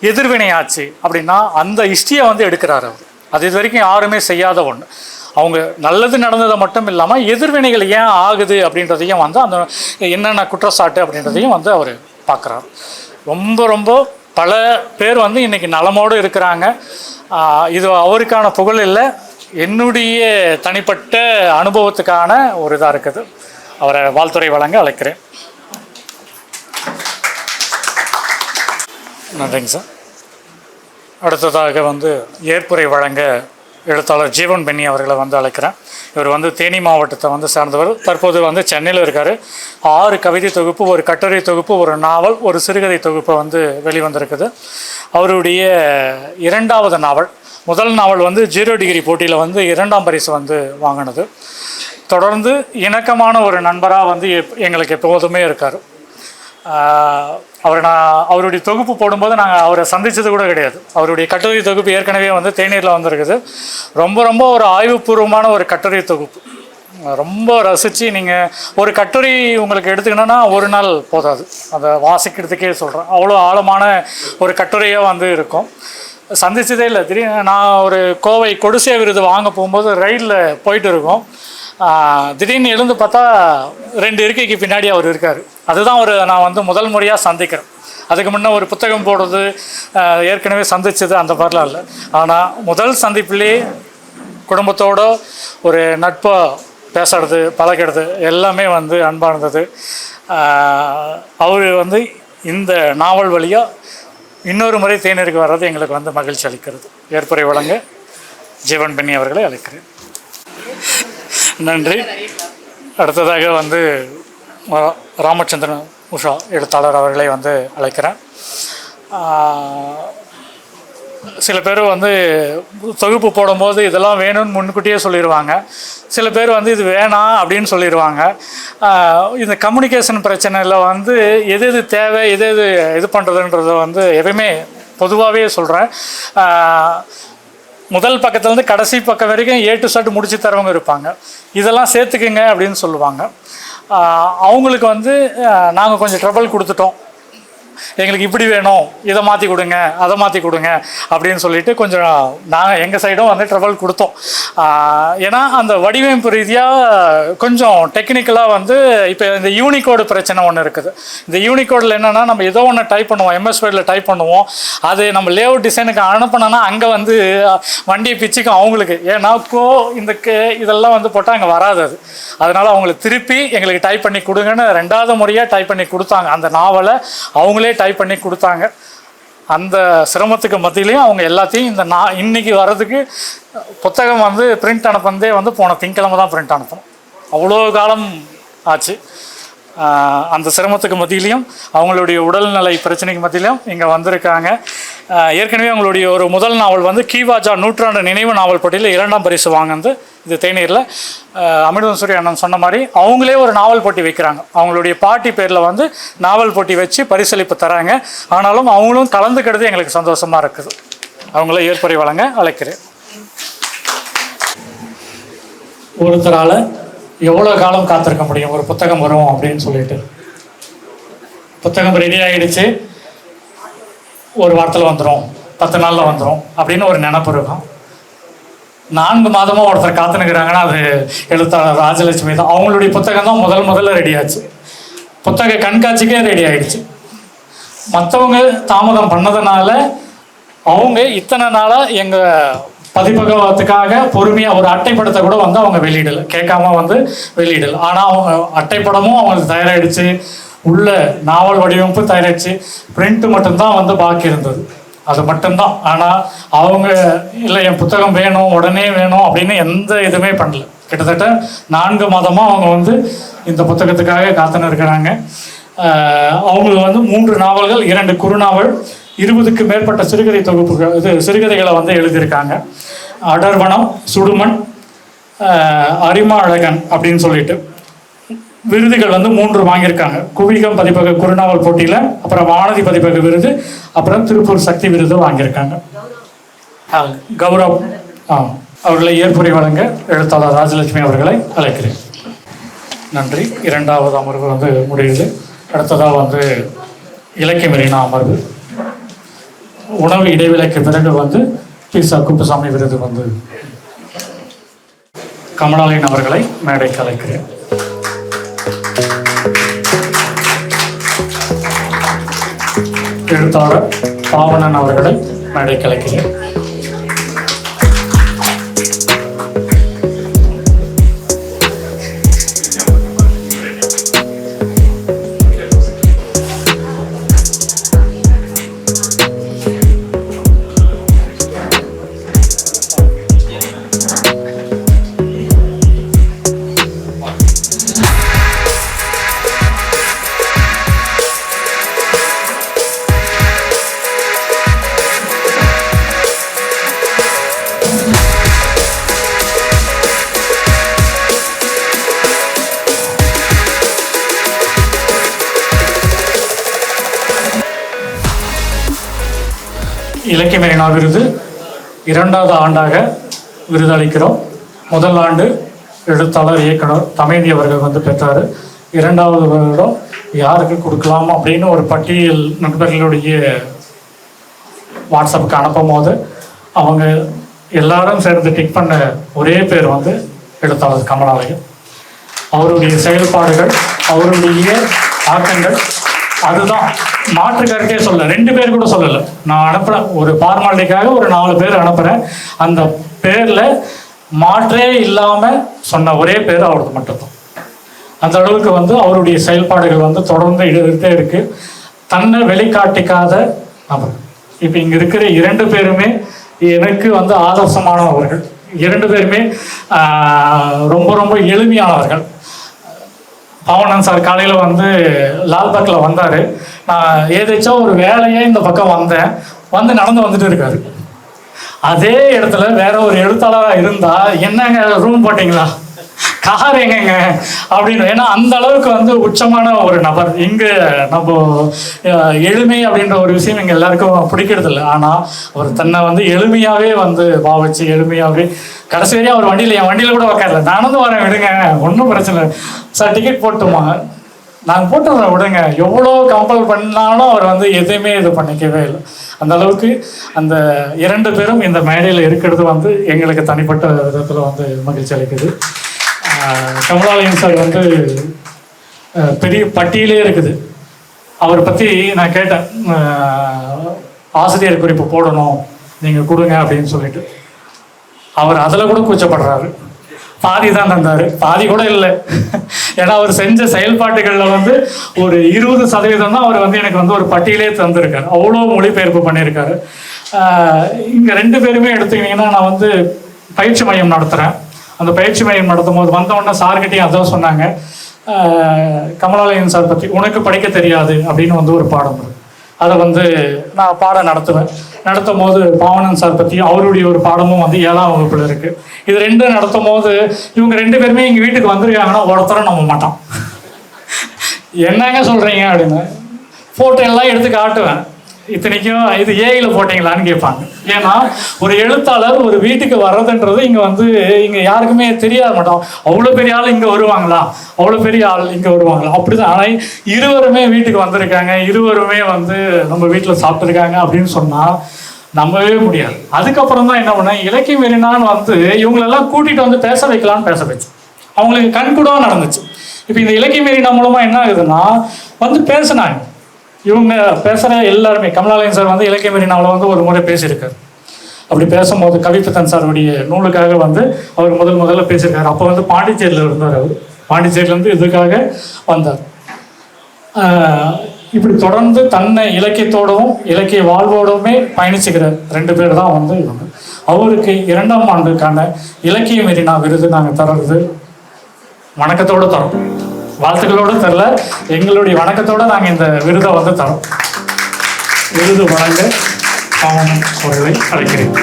எதிர்வினை ஆச்சு அப்படின்னா அந்த ஹிஸ்ட்ரியை வந்து எடுக்கிறார் அவர். அது இது வரைக்கும் யாருமே செய்யாத ஒன்று. அவங்க நல்லது நடந்ததை மட்டும் இல்லாமல் எதிர்வினைகள் ஏன் ஆகுது அப்படின்றதையும் வந்து அந்த என்னென்ன குற்றச்சாட்டு அப்படின்றதையும் வந்து அவர் பார்க்குறாரு. ரொம்ப பல பேர் வந்து இன்றைக்கி நலமோடு இருக்கிறாங்க. இது அவருக்கான புகழ் இல்லை, என்னுடைய தனிப்பட்ட அனுபவத்துக்கான ஒரு இதாக இருக்குது. அவரை வாழ்த்துறை வழங்க அழைக்கிறேன். நன்றிங்க சார். அடுத்ததாக வந்து ஏற்புரை வழங்க எழுத்தாளர் ஜீவன் பென்னி அவர்களை வந்து அழைக்கிறேன். இவர் வந்து தேனி மாவட்டத்தை வந்து சார்ந்தவர். தற்போது வந்து சென்னையில் இருக்கார். 6 கவிதை தொகுப்பு, ஒரு கட்டுரை தொகுப்பு, ஒரு நாவல், ஒரு சிறுகதை தொகுப்பு வந்து வெளிவந்திருக்குது. அவருடைய 2வது நாவல், முதல் நாவல் வந்து 0 டிகிரி போட்டியில் வந்து 2ஆம் பரிசு வந்து வாங்கினது. தொடர்ந்து இணக்கமான ஒரு நண்பராக வந்து எங்களுக்கு எப்போதுமே இருக்கார். அவருடைய தொகுப்பு போடும்போது நாங்கள் அவரை சந்தித்தது கூட கிடையாது. அவருடைய கட்டுரை தொகுப்பு ஏற்கனவே வந்து தேநீரில் வந்திருக்குது. ரொம்ப ஒரு ஆய்வுபூர்வமான ஒரு கட்டுரை தொகுப்பு. ரொம்ப ரசித்து நீங்கள் ஒரு கட்டுரை உங்களுக்கு எடுத்துக்கணுன்னா ஒரு நாள் போதாது, அதை வாசிக்கிறதுக்கே சொல்கிறேன். அவ்வளோ ஆழமான ஒரு கட்டுரையாக வந்து இருக்கும். சந்தித்ததே இல்லை. திடீர்னு நான் ஒரு கோவை கொடுசே விருது வாங்க போகும்போது ரயிலில் போயிட்டு இருக்கோம். திடீர்னு எழுந்து பார்த்தா 2 இருக்கைக்கு பின்னாடி அவர் இருக்கார். அதுதான் நான் வந்து முதல் முறையாக சந்திக்கிறேன். அதுக்கு முன்னே ஒரு புத்தகம் போடுறது, ஏற்கனவே சந்தித்தது அந்த மாதிரிலாம் இல்லை. ஆனால் முதல் சந்திப்பிலே குடும்பத்தோடு ஒரு நட்பாக பேசுறது, பழகிறது எல்லாமே வந்து அன்பானது. அவர் வந்து இந்த நாவல் வழியாக இன்னொரு முறை தேநீருக்கு வர்றது எங்களுக்கு வந்து மகிழ்ச்சி அளிக்கிறது. ஏற்புரை வழங்க ஜீவன் பென்னி அவர்களை அழைக்கிறேன். நன்றி. அடுத்ததாக வந்து ராமச்சந்திரன் உஷா எழுத்தாளர் அவர்களை வந்து அழைக்கிறேன். சில பேர் வந்து தொகுப்பு போடும்போது இதெல்லாம் வேணும்னு முன்கூட்டியே சொல்லிடுவாங்க. சில பேர் வந்து இது வேணாம் அப்படின்னு சொல்லிடுவாங்க. இந்த கம்யூனிகேஷன் பிரச்சனையில் வந்து எது தேவை, எது இது பண்ணுறதுன்றதை வந்து எப்பயுமே பொதுவாகவே சொல்கிறேன். முதல் பக்கத்துலேருந்து கடைசி பக்கம் வரைக்கும் A to Z முடிச்சு தரவங்க இருப்பாங்க. இதெல்லாம் சேர்த்துக்குங்க அப்படின்னு சொல்லுவாங்க. அவங்களுக்கு வந்து நாங்கள் கொஞ்சம் ட்ரபிள் கொடுத்துட்டோம், எங்களுக்கு இப்படி வேணும், இதை மாற்றி கொடுங்க, அதை மாற்றி கொடுங்க அப்படின்னு சொல்லிட்டு கொஞ்சம் நாங்கள் எங்கள் சைடும் வந்து ட்ரபிள் கொடுத்தோம். ஏன்னா அந்த வடிவமைப்பு ரீதியாக கொஞ்சம் டெக்னிக்கலாக வந்து இப்போ இந்த யூனிகோடு பிரச்சனை ஒன்று இருக்குது. இந்த யூனிகோடில் என்னென்னா நம்ம ஏதோ ஒன்று டைப் பண்ணுவோம், MS Wordல டைப் பண்ணுவோம், அது நம்ம லேஅவுட் டிசைனுக்கு அனுப்பினோன்னா அங்கே வந்து வண்டியை பிச்சுக்கும் அவங்களுக்கு. ஏன்னா இதெல்லாம் வந்து போட்டால் அங்கே வராது. அது அதனால் அவங்களுக்கு திருப்பி எங்களுக்கு டைப் பண்ணி கொடுங்கன்னு 2வது முறையாக டைப் பண்ணி கொடுத்தாங்க. அந்த நாவலை அவங்களே டைப் பண்ணி கொடுத்தாங்க. அந்த சிரமத்துக்கு மத்தியிலையும் அவங்க எல்லாத்தையும் இன்னைக்கு வர்றதுக்கு புத்தகம் வந்து பிரிண்ட் அனுப்புனதே வந்து போன திங்கக்கிழமை தான் பிரிண்ட் அனுப்பணும். அவ்வளோ காலம் ஆச்சு. அந்த சிரமத்துக்கு மத்தியிலையும் அவங்களுடைய உடல்நிலை பிரச்சனைக்கு மத்தியிலையும் இங்கே வந்திருக்காங்க. ஏற்கனவே அவங்களுடைய ஒரு முதல் நாவல் வந்து கீவாஜா நூற்றாண்டு நினைவு நாவல் போட்டியில் 2ஆம் பரிசு வாங்கினது இது தேநீரில். அமிர்தம் சூரிய அண்ணன் சொன்ன மாதிரி அவங்களே ஒரு நாவல் போட்டி வைக்கிறாங்க. அவங்களுடைய பாட்டி பேரில் வந்து நாவல் போட்டி வச்சு பரிசளிப்பு தராங்க. ஆனாலும் அவங்களும் கலந்துக்கிறது எங்களுக்கு சந்தோஷமாக இருக்குது. அவங்கள ஏற்புரை வழங்க அழைக்கிறேன். ஒருத்தரால் எவ்வளோ காலம் காத்திருக்க முடியும் ஒரு புத்தகம் வரும் அப்படின்னு சொல்லிட்டு? புத்தகம் ரெடி ஆகிடுச்சு, ஒரு வாரத்தில் வந்துடும், 10 நாளில் வந்துடும் அப்படின்னு ஒரு நினப்பு இருக்கும். 4 மாதமாக ஒருத்தர் காத்துனுக்கிறாங்கன்னா அது எழுத்தாளர் ராஜலட்சுமி தான். அவங்களுடைய புத்தகம் தான் முதல்ல ரெடி ஆச்சு. புத்தக கண்காட்சிக்கே ரெடி ஆகிடுச்சு. மற்றவங்க தாமதம் பண்ணதுனால அவங்க இத்தனை நாளாக எங்கள் பதிப்பகத்துக்காக பொறுமையாக ஒரு அட்டைப்படத்தை கூட வந்து அவங்க வெளியிடலை, கேட்காம வந்து வெளியிடலை. ஆனால் அவங்க அட்டைப்படமும் அவங்களுக்கு தயாராகிடுச்சு, உள்ள நாவல் வடிவமைப்பு தயாராகிடுச்சு, பிரிண்ட் மட்டும்தான் வந்து பாக்கி இருந்தது. அது மட்டும்தான். ஆனால் அவங்க இல்லை என் புத்தகம் வேணும், உடனே வேணும் அப்படின்னு எந்த இதுவுமே பண்ணல. கிட்டத்தட்ட 4 மாதமாக அவங்க வந்து இந்த புத்தகத்துக்காக காத்துன்னு இருக்கிறாங்க. அவங்களுக்கு வந்து 3 நாவல்கள், 2 குறுநாவல், 20க்கு மேற்பட்ட சிறுகதை தொகுப்புகள், சிறுகதைகளை வந்து எழுதியிருக்காங்க. அடர்வனம், சுடுமண், அரிமா அழகன் அப்படின்னு சொல்லிட்டு விருதுகள் வந்து 3 வாங்கியிருக்காங்க. குவிகம் பதிப்பக குறுநாவல் போட்டியில், அப்புறம் வானதி பதிப்பக விருது, அப்புறம் திருப்பூர் சக்தி விருது வாங்கியிருக்காங்க. கௌரவ் அவர்களை ஏற்புரை வழங்க எழுத்தாளர் ராஜலட்சுமி அவர்களை அழைக்கிறேன். நன்றி. 2வது அமர்வு வந்து முடியுது. அடுத்ததாக வந்து இலக்கிய மெரினா அமர்வு. உணவு இடைவேளைக்கு பிறகு வந்து பீசா குப்புசாமி விருது வந்து கமலாலயன் அவர்களை மேடைக்கு அழைக்கிறேன். எழுத்தாளர் பாவனன் அவர்களை மேடைக்கு அழைக்கிறேன். இலக்கிய மெரினா விருது 2வது ஆண்டாக விருது அளிக்கிறோம். முதல் ஆண்டு எழுத்தாளர் இயக்குனர் தமேந்தி அவர்கள் வந்து பெற்றார். 2வது வருடம் யாருக்கு கொடுக்கலாம் அப்படின்னு ஒரு பட்டியல் நண்பர்களுடைய வாட்ஸ்அப்புக்கு அனுப்பும் போது அவங்க எல்லாரும் சேர்ந்து டிக் பண்ண ஒரே பேர் வந்து எழுத்தாளர் கமலாலயன். அவருடைய செயல்பாடுகள், அவருடைய ஆக்கங்கள், அதுதான் மாற்று கருத்தே சொல்ல. 2 பேர் கூட சொல்லலை. நான் அனுப்புகிறேன் ஒரு ஃபார்மாலிட்டிக்காக ஒரு 4 பேர் அனுப்புகிறேன். அந்த பேரில் மாற்றே இல்லாமல் சொன்ன ஒரே பேர் அவருக்கு மட்டும்தான். அந்த அளவுக்கு வந்து அவருடைய செயல்பாடுகள் வந்து தொடர்ந்து இருந்தே இருக்கு. தன்னை வெளிக்காட்டிக்காத நபர். இப்போ இங்கே இருக்கிற 2 பேருமே எனக்கு வந்து ஆதர்சமானவர்கள். 2 பேருமே ரொம்ப ரொம்ப எளிமையானவர்கள். பாவனன் சார் காலையில் வந்து லால்பாக்கில் வந்தார். நான் ஏதாச்சும் ஒரு வேலையே இந்த பக்கம் வந்து நடந்து வந்துட்டு இருக்காரு. அதே இடத்துல வேற ஒரு எழுத்தாளராக இருந்தால் என்னங்க ரூம் போட்டிங்களா, கார் எங்கங்க அப்படின்னு. ஏன்னா அந்த அளவுக்கு வந்து உச்சமான ஒரு நபர். இங்கே நம்ம எளிமை அப்படின்ற ஒரு விஷயம் இங்கே எல்லாருக்கும் பிடிக்கிறது இல்லை. ஆனால் அவர் தன்னை வந்து எளிமையாகவே வந்து பாவிச்சு எளிமையாகவே கடைசி வரையும் அவர் வண்டியில், என் வண்டியில் கூட உட்காரல, நடந்து வரேன் விடுங்க, ஒன்றும் பிரச்சனை சார், டிக்கெட் போட்டுமா, நாங்கள் போட்டுறோம் விடுங்க, எவ்வளோ கம்பல் பண்ணாலும் அவர் வந்து எதையுமே இது பண்ணிக்கவே இல்லை. அந்த அளவுக்கு அந்த 2 பேரும் இந்த மேடையில் இருக்கிறது வந்து எங்களுக்கு தனிப்பட்ட விதத்தில் வந்து மகிழ்ச்சி அளிக்குது. கமலாலயன் சார் வந்து பெரிய பட்டியலே இருக்குது. அவரை பற்றி நான் கேட்டேன், ஆசிரியர் குறிப்பு போடணும் நீங்கள் கொடுங்க அப்படின்னு சொல்லிட்டு. அவர் அதில் கூட கூச்சப்படுறாரு. பாதி தான் தந்தார், பாதி கூட இல்லை. ஏன்னா அவர் செஞ்ச செயல்பாட்டுகளில் வந்து ஒரு 20% தான் அவர் வந்து எனக்கு வந்து ஒரு பட்டியலே தந்திருக்காரு. அவ்வளோ மொழிபெயர்ப்பு பண்ணியிருக்காரு. இங்கே 2 பேருமே எடுத்துக்கிட்டிங்கன்னா, நான் வந்து பயிற்சி மையம் நடத்துகிறேன். அந்த பயிற்சி மையம் நடத்தும் போது வந்தவுடனே சார்கிட்டையும் அதான் சொன்னாங்க, கமலாலயன் சார் பற்றி உனக்கு படிக்க தெரியாது அப்படின்னு வந்து ஒரு பாடம் இருக்குது. அதை வந்து நான் பாடம் நடத்தும் போது பாவனன் சார் பற்றி அவருடைய ஒரு பாடமும் வந்து 7ஆம் வகுப்பில் இருக்குது. இது 2 நடத்தும் போது இவங்க 2 பேருமே எங்கள் வீட்டுக்கு வந்துருக்காங்கன்னா ஒருத்தரை நம்ப மாட்டான். என்னங்க சொல்கிறீங்க அப்படின்னு ஃபோட்டோ எல்லாம் எடுத்து காட்டுவேன். இத்தனைக்கும் இது ஏஐயில் போட்டிங்களான்னு கேட்பாங்க. ஏன்னா ஒரு எழுத்தாளர் ஒரு வீட்டுக்கு வர்றதுன்றது இங்கே யாருக்குமே தெரியாத மாட்டோம். அவ்வளோ பெரிய ஆள் இங்கே வருவாங்களா, அவ்வளோ பெரிய ஆள் இங்கே வருவாங்களா, அப்படிதான். ஆனால் இருவருமே வீட்டுக்கு வந்திருக்காங்க, இருவருமே வந்து நம்ம வீட்டில் சாப்பிட்ருக்காங்க அப்படின்னு சொன்னால் நம்பவே முடியாது. அதுக்கப்புறம் தான் என்ன பண்ணேன், இலக்கிய மெரினான்னு வந்து இவங்களெல்லாம் கூட்டிகிட்டு வந்து பேச வைக்கலான்னு பேச வச்சு அவங்களுக்கு கண்கூடாக நடந்துச்சு. இப்போ இந்த இலக்கிய மெரினா மூலமாக என்ன ஆகுதுன்னா வந்து பேசினாங்க. இவங்க பேசுகிற எல்லாருமே, கமலாலயன் சார் வந்து இலக்கிய மெரினாவில் வந்து ஒரு முறை பேசியிருக்காரு. அப்படி பேசும்போது கவிப்பித்தன் சாருடைய நூலுக்காக வந்து அவர் முதல்ல பேசியிருக்காரு. அப்போ வந்து பாண்டிச்சேரியில் இருந்தார். அவர் பாண்டிச்சேரியிலேருந்து இதுக்காக வந்தார். இப்படி தொடர்ந்து தன்னை இலக்கியத்தோடவும் இலக்கிய வாழ்வோடவுமே பயணிச்சுக்கிற 2 பேர் தான் வந்து இவங்க. அவருக்கு 2ஆம் ஆண்டுக்கான இலக்கிய மெரினா விருது நாங்கள் தர்றது வணக்கத்தோடு தரோம். வாழ்த்துக்களோடு தெரில, எங்களுடைய வணக்கத்தோடு நாங்கள் இந்த விருதை வந்து தரோம். விருது வழங்க பாவனன் அவர்களை அழைக்கிறேன்.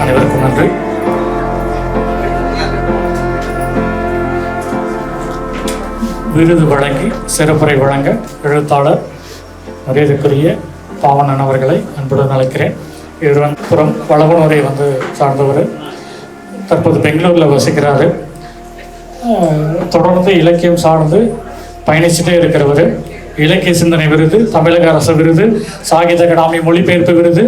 அனைவருக்கும் நன்றி. விருது வழங்கி சிறப்புரை வழங்க எழுத்தாளர் மரியாதைக்குரிய பாவனன் அவர்களை அன்புடன் அழைக்கிறேன். இவர் வந்து புறம் வளவனூரை வந்து சார்ந்தவர், தற்போது பெங்களூரில் வசிக்கிறார். தொடர்ந்து இலக்கியம் சார்ந்து பயணிச்சுட்டே இருக்கிறவர். இலக்கிய சிந்தனை விருது, தமிழக அரசு விருது, சாகித்ய அகாடமி மொழிபெயர்ப்பு விருது,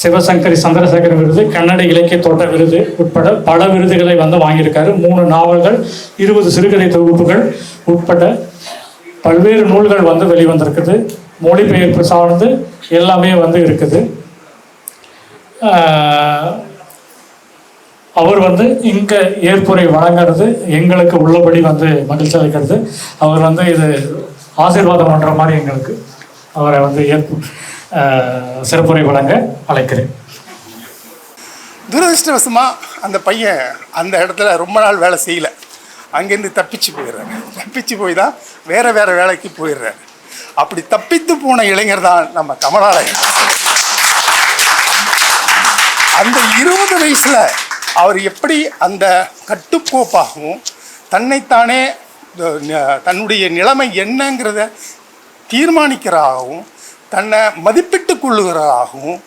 சிவசங்கரி சந்திரசேகர் விருது, கன்னட இலக்கிய தோட்ட விருது உட்பட பல விருதுகளை வந்து வாங்கியிருக்காரு. 3 நாவல்கள், 20 சிறுகதை தொகுப்புகள் உட்பட பல்வேறு நூல்கள் வந்து வெளிவந்திருக்குது. மொழிபெயர்ப்பு சார்ந்து எல்லாமே வந்து இருக்குது. அவர் வந்து இங்கே ஏற்புரை வழங்கிறது எங்களுக்கு உள்ளபடி வந்து மகிழ்ச்சி அளிக்கிறது. அவர் வந்து இது ஆசீர்வாதம் பண்ணுற மாதிரி எங்களுக்கு அவரை வந்து சிறப்புரை வழங்க அழைக்கிறேன். துரதிருஷ்டவசமாக அந்த பையன் அந்த இடத்துல ரொம்ப நாள் வேலை செய்யலை. அங்கேருந்து தப்பிச்சு போயிடுறாரு. தப்பிச்சு போய் தான் வேறு வேலைக்கு போயிடுறாரு. அப்படி தப்பித்து போன இளைஞர் தான் நம்ம கமலாலயன். அந்த 20 வயசில் அவர் எப்படி அந்த கட்டுக்கோப்பாகவும் தன்னைத்தானே தன்னுடைய நிலைமை என்னங்கிறத தீர்மானிக்கிறதாகவும் தன்னை மதிப்பிட்டு கொள்ளுகிறதாகவும்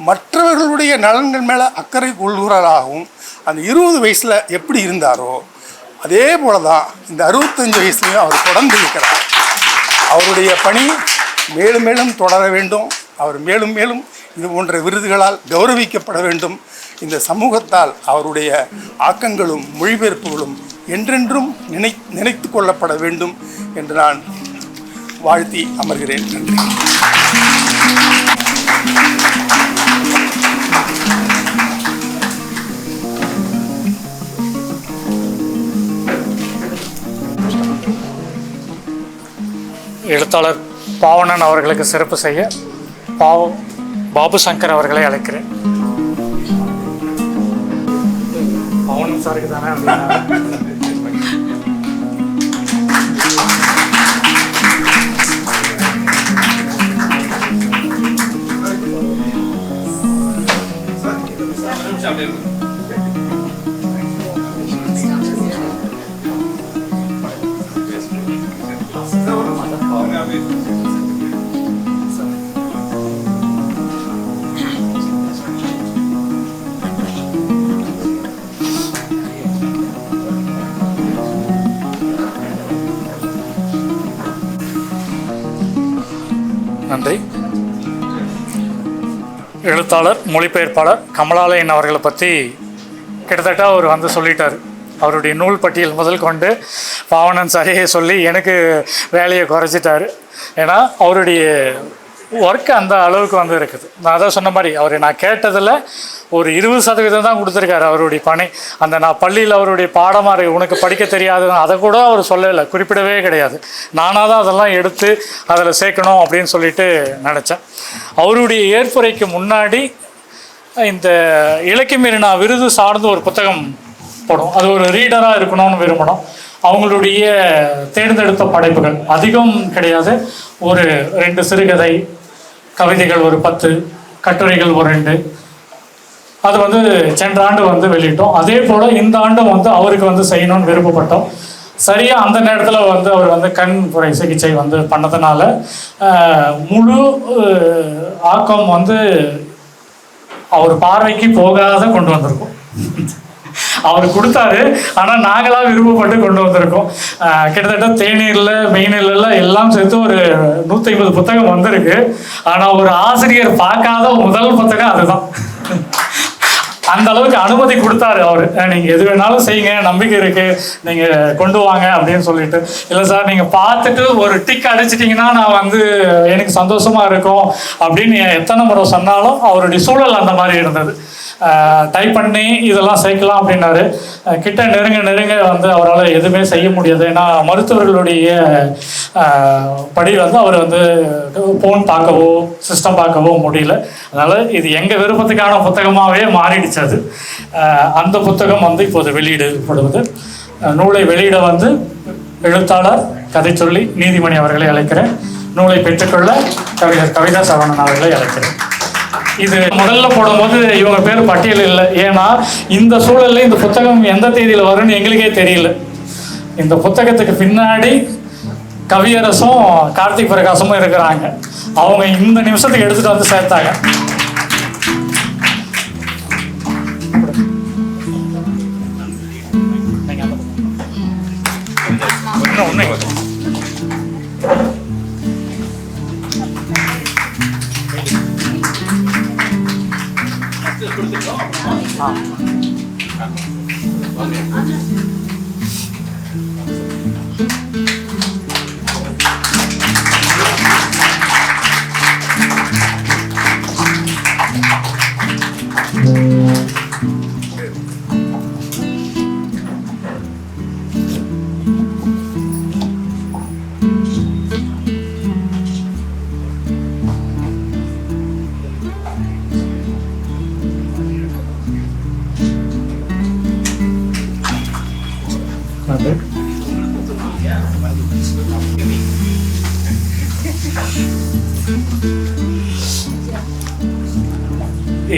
மற்றவர்களுடைய நலன்கள் மேலே அக்கறை கொள்ளுகிறதாகவும் அந்த 20 வயசில் எப்படி இருந்தாரோ அதே போல தான் இந்த 65 வயசுலையும் அவர் தொடர்ந்து இருக்கிறார். அவருடைய பணி மேலும் மேலும் தொடர வேண்டும். அவர் மேலும் மேலும் இது போன்ற விருதுகளால் கௌரவிக்கப்பட வேண்டும். இந்த சமூகத்தால் அவருடைய ஆக்கங்களும் மொழிபெயர்ப்புகளும் என்றென்றும் நினைத்து கொள்ளப்பட வேண்டும் என்று நான் வாழ்த்தி அமர்கிறேன். நன்றி. எழுத்தாளர் பாவனன் அவர்களுக்கு சிறப்பு செய்ய பாபு சங்கர் அவர்களை அழைக்கிறேன். பாவனன் சாருக்கு தானே நன்றி. எழுத்தாளர் மொழிபெயர்ப்பாளர் கமலாலயன் அவர்களை பற்றி கிட்டத்தட்ட அவர் வந்து சொல்லிட்டார். அவருடைய நூல் பட்டியல் முதல் கொண்டு பாவனன் சாரையே சொல்லி எனக்கு வேலையை குறைச்சிட்டார். ஏன்னா அவருடைய ஒர்க் அந்த அளவுக்கு வந்து இருக்குது. நான் அதான் சொன்ன மாதிரி நான் கேட்டதில் ஒரு 20% தான் கொடுத்துருக்காரு அவருடைய பணி. அந்த நான் பள்ளியில் அவருடைய பாடமாக இருக்கு, உனக்கு படிக்க தெரியாது, அதை கூட அவர் சொல்லலை, குறிப்பிடவே கிடையாது. நானாக தான் அதெல்லாம் எடுத்து அதில் சேர்க்கணும் அப்படின்னு சொல்லிட்டு நினச்சேன். அவருடைய ஏற்புரைக்கு முன்னாடி இந்த இலக்கியமீறினா விருது சார்ந்து ஒரு புத்தகம் போடும். அது ஒரு ரீடராக இருக்கணும்னு விரும்பணும். அவங்களுடைய தேர்ந்தெடுத்த படைப்புகள் அதிகம் கிடையாது. ஒரு 2 சிறுகதை, கவிதைகள் ஒரு 10, கட்டுரைகள் ஒரு 2. அது வந்து சென்ற ஆண்டு வந்து வெளியிட்டோம். அதே போல் இந்த ஆண்டும் வந்து அவருக்கு வந்து செய்யணும்னு விருப்பப்பட்டோம். சரியாக அந்த நேரத்தில் வந்து அவர் வந்து கண் புரை சிகிச்சை வந்து பண்ணதுனால முழு ஆக்கம் வந்து அவர் பார்வைக்கு போகாத கொண்டு வந்திருக்கோம். அவர் கொடுத்தாரு, ஆனால் நாங்களாக விருப்பப்பட்டு கொண்டு வந்திருக்கோம். கிட்டத்தட்ட தேநீரில் மெய்நீரில் எல்லாம் சேர்த்து ஒரு 150 புத்தகம் வந்திருக்கு. ஆனால் ஒரு ஆசிரியர் பார்க்காத முதல் புத்தகம் அதுதான். அந்த அளவுக்கு அனுமதி கொடுத்தாரு அவர். நீங்கள் எது வேணாலும் செய்யுங்க, நம்பிக்கை இருக்குது, நீங்கள் கொண்டு வாங்க அப்படின்னு சொல்லிட்டு. இல்லை சார், நீங்கள் பார்த்துட்டு ஒரு டிக் அடிச்சிட்டிங்கன்னா நான் வந்து எனக்கு சந்தோஷமாக இருக்கும் அப்படின்னு எத்தனை முறை சொன்னாலும் அவருடைய சூழல் அந்த மாதிரி இருந்தது. டைப் பண்ணி இதெல்லாம் சேர்க்கலாம் அப்படின்னாரு. கிட்ட நெருங்க வந்து அவரால் எதுவுமே செய்ய முடியாது. ஏன்னா மருத்துவர்களுடைய படி வந்து அவர் வந்து ஃபோன் பார்க்கவோ சிஸ்டம் பார்க்கவோ முடியல. அதனால் இது எங்கள் விருப்பத்துக்கான புத்தகமாகவே மாறிடுச்சு அது. அந்த புத்தகம் வந்து இப்போது வெளியிடப்படுவது. நூலை வெளியிட வந்து எழுத்தாளர் கதை சொல்லி நீதிமணி அவர்களை அழைக்கிறேன். நூலை பெற்றுக்கொள்ள கவிஞர் கவிதா சரவணன் அவர்களை அழைக்கிறேன். இது முதல்ல போடும்போது இவங்க பேர் பட்டியல் இல்லை. ஏன்னா இந்த சூழலில் இந்த புத்தகம் எந்த தேதியில் வரும்னு எங்களுக்கே தெரியல. இந்த புத்தகத்துக்கு பின்னாடி கவியரசும் கார்த்திக் பிரகாசமும் இருக்கிறாங்க. அவங்க இந்த நிமிஷத்துக்கு எடுத்துகிட்டு வந்து சேர்த்தாங்க.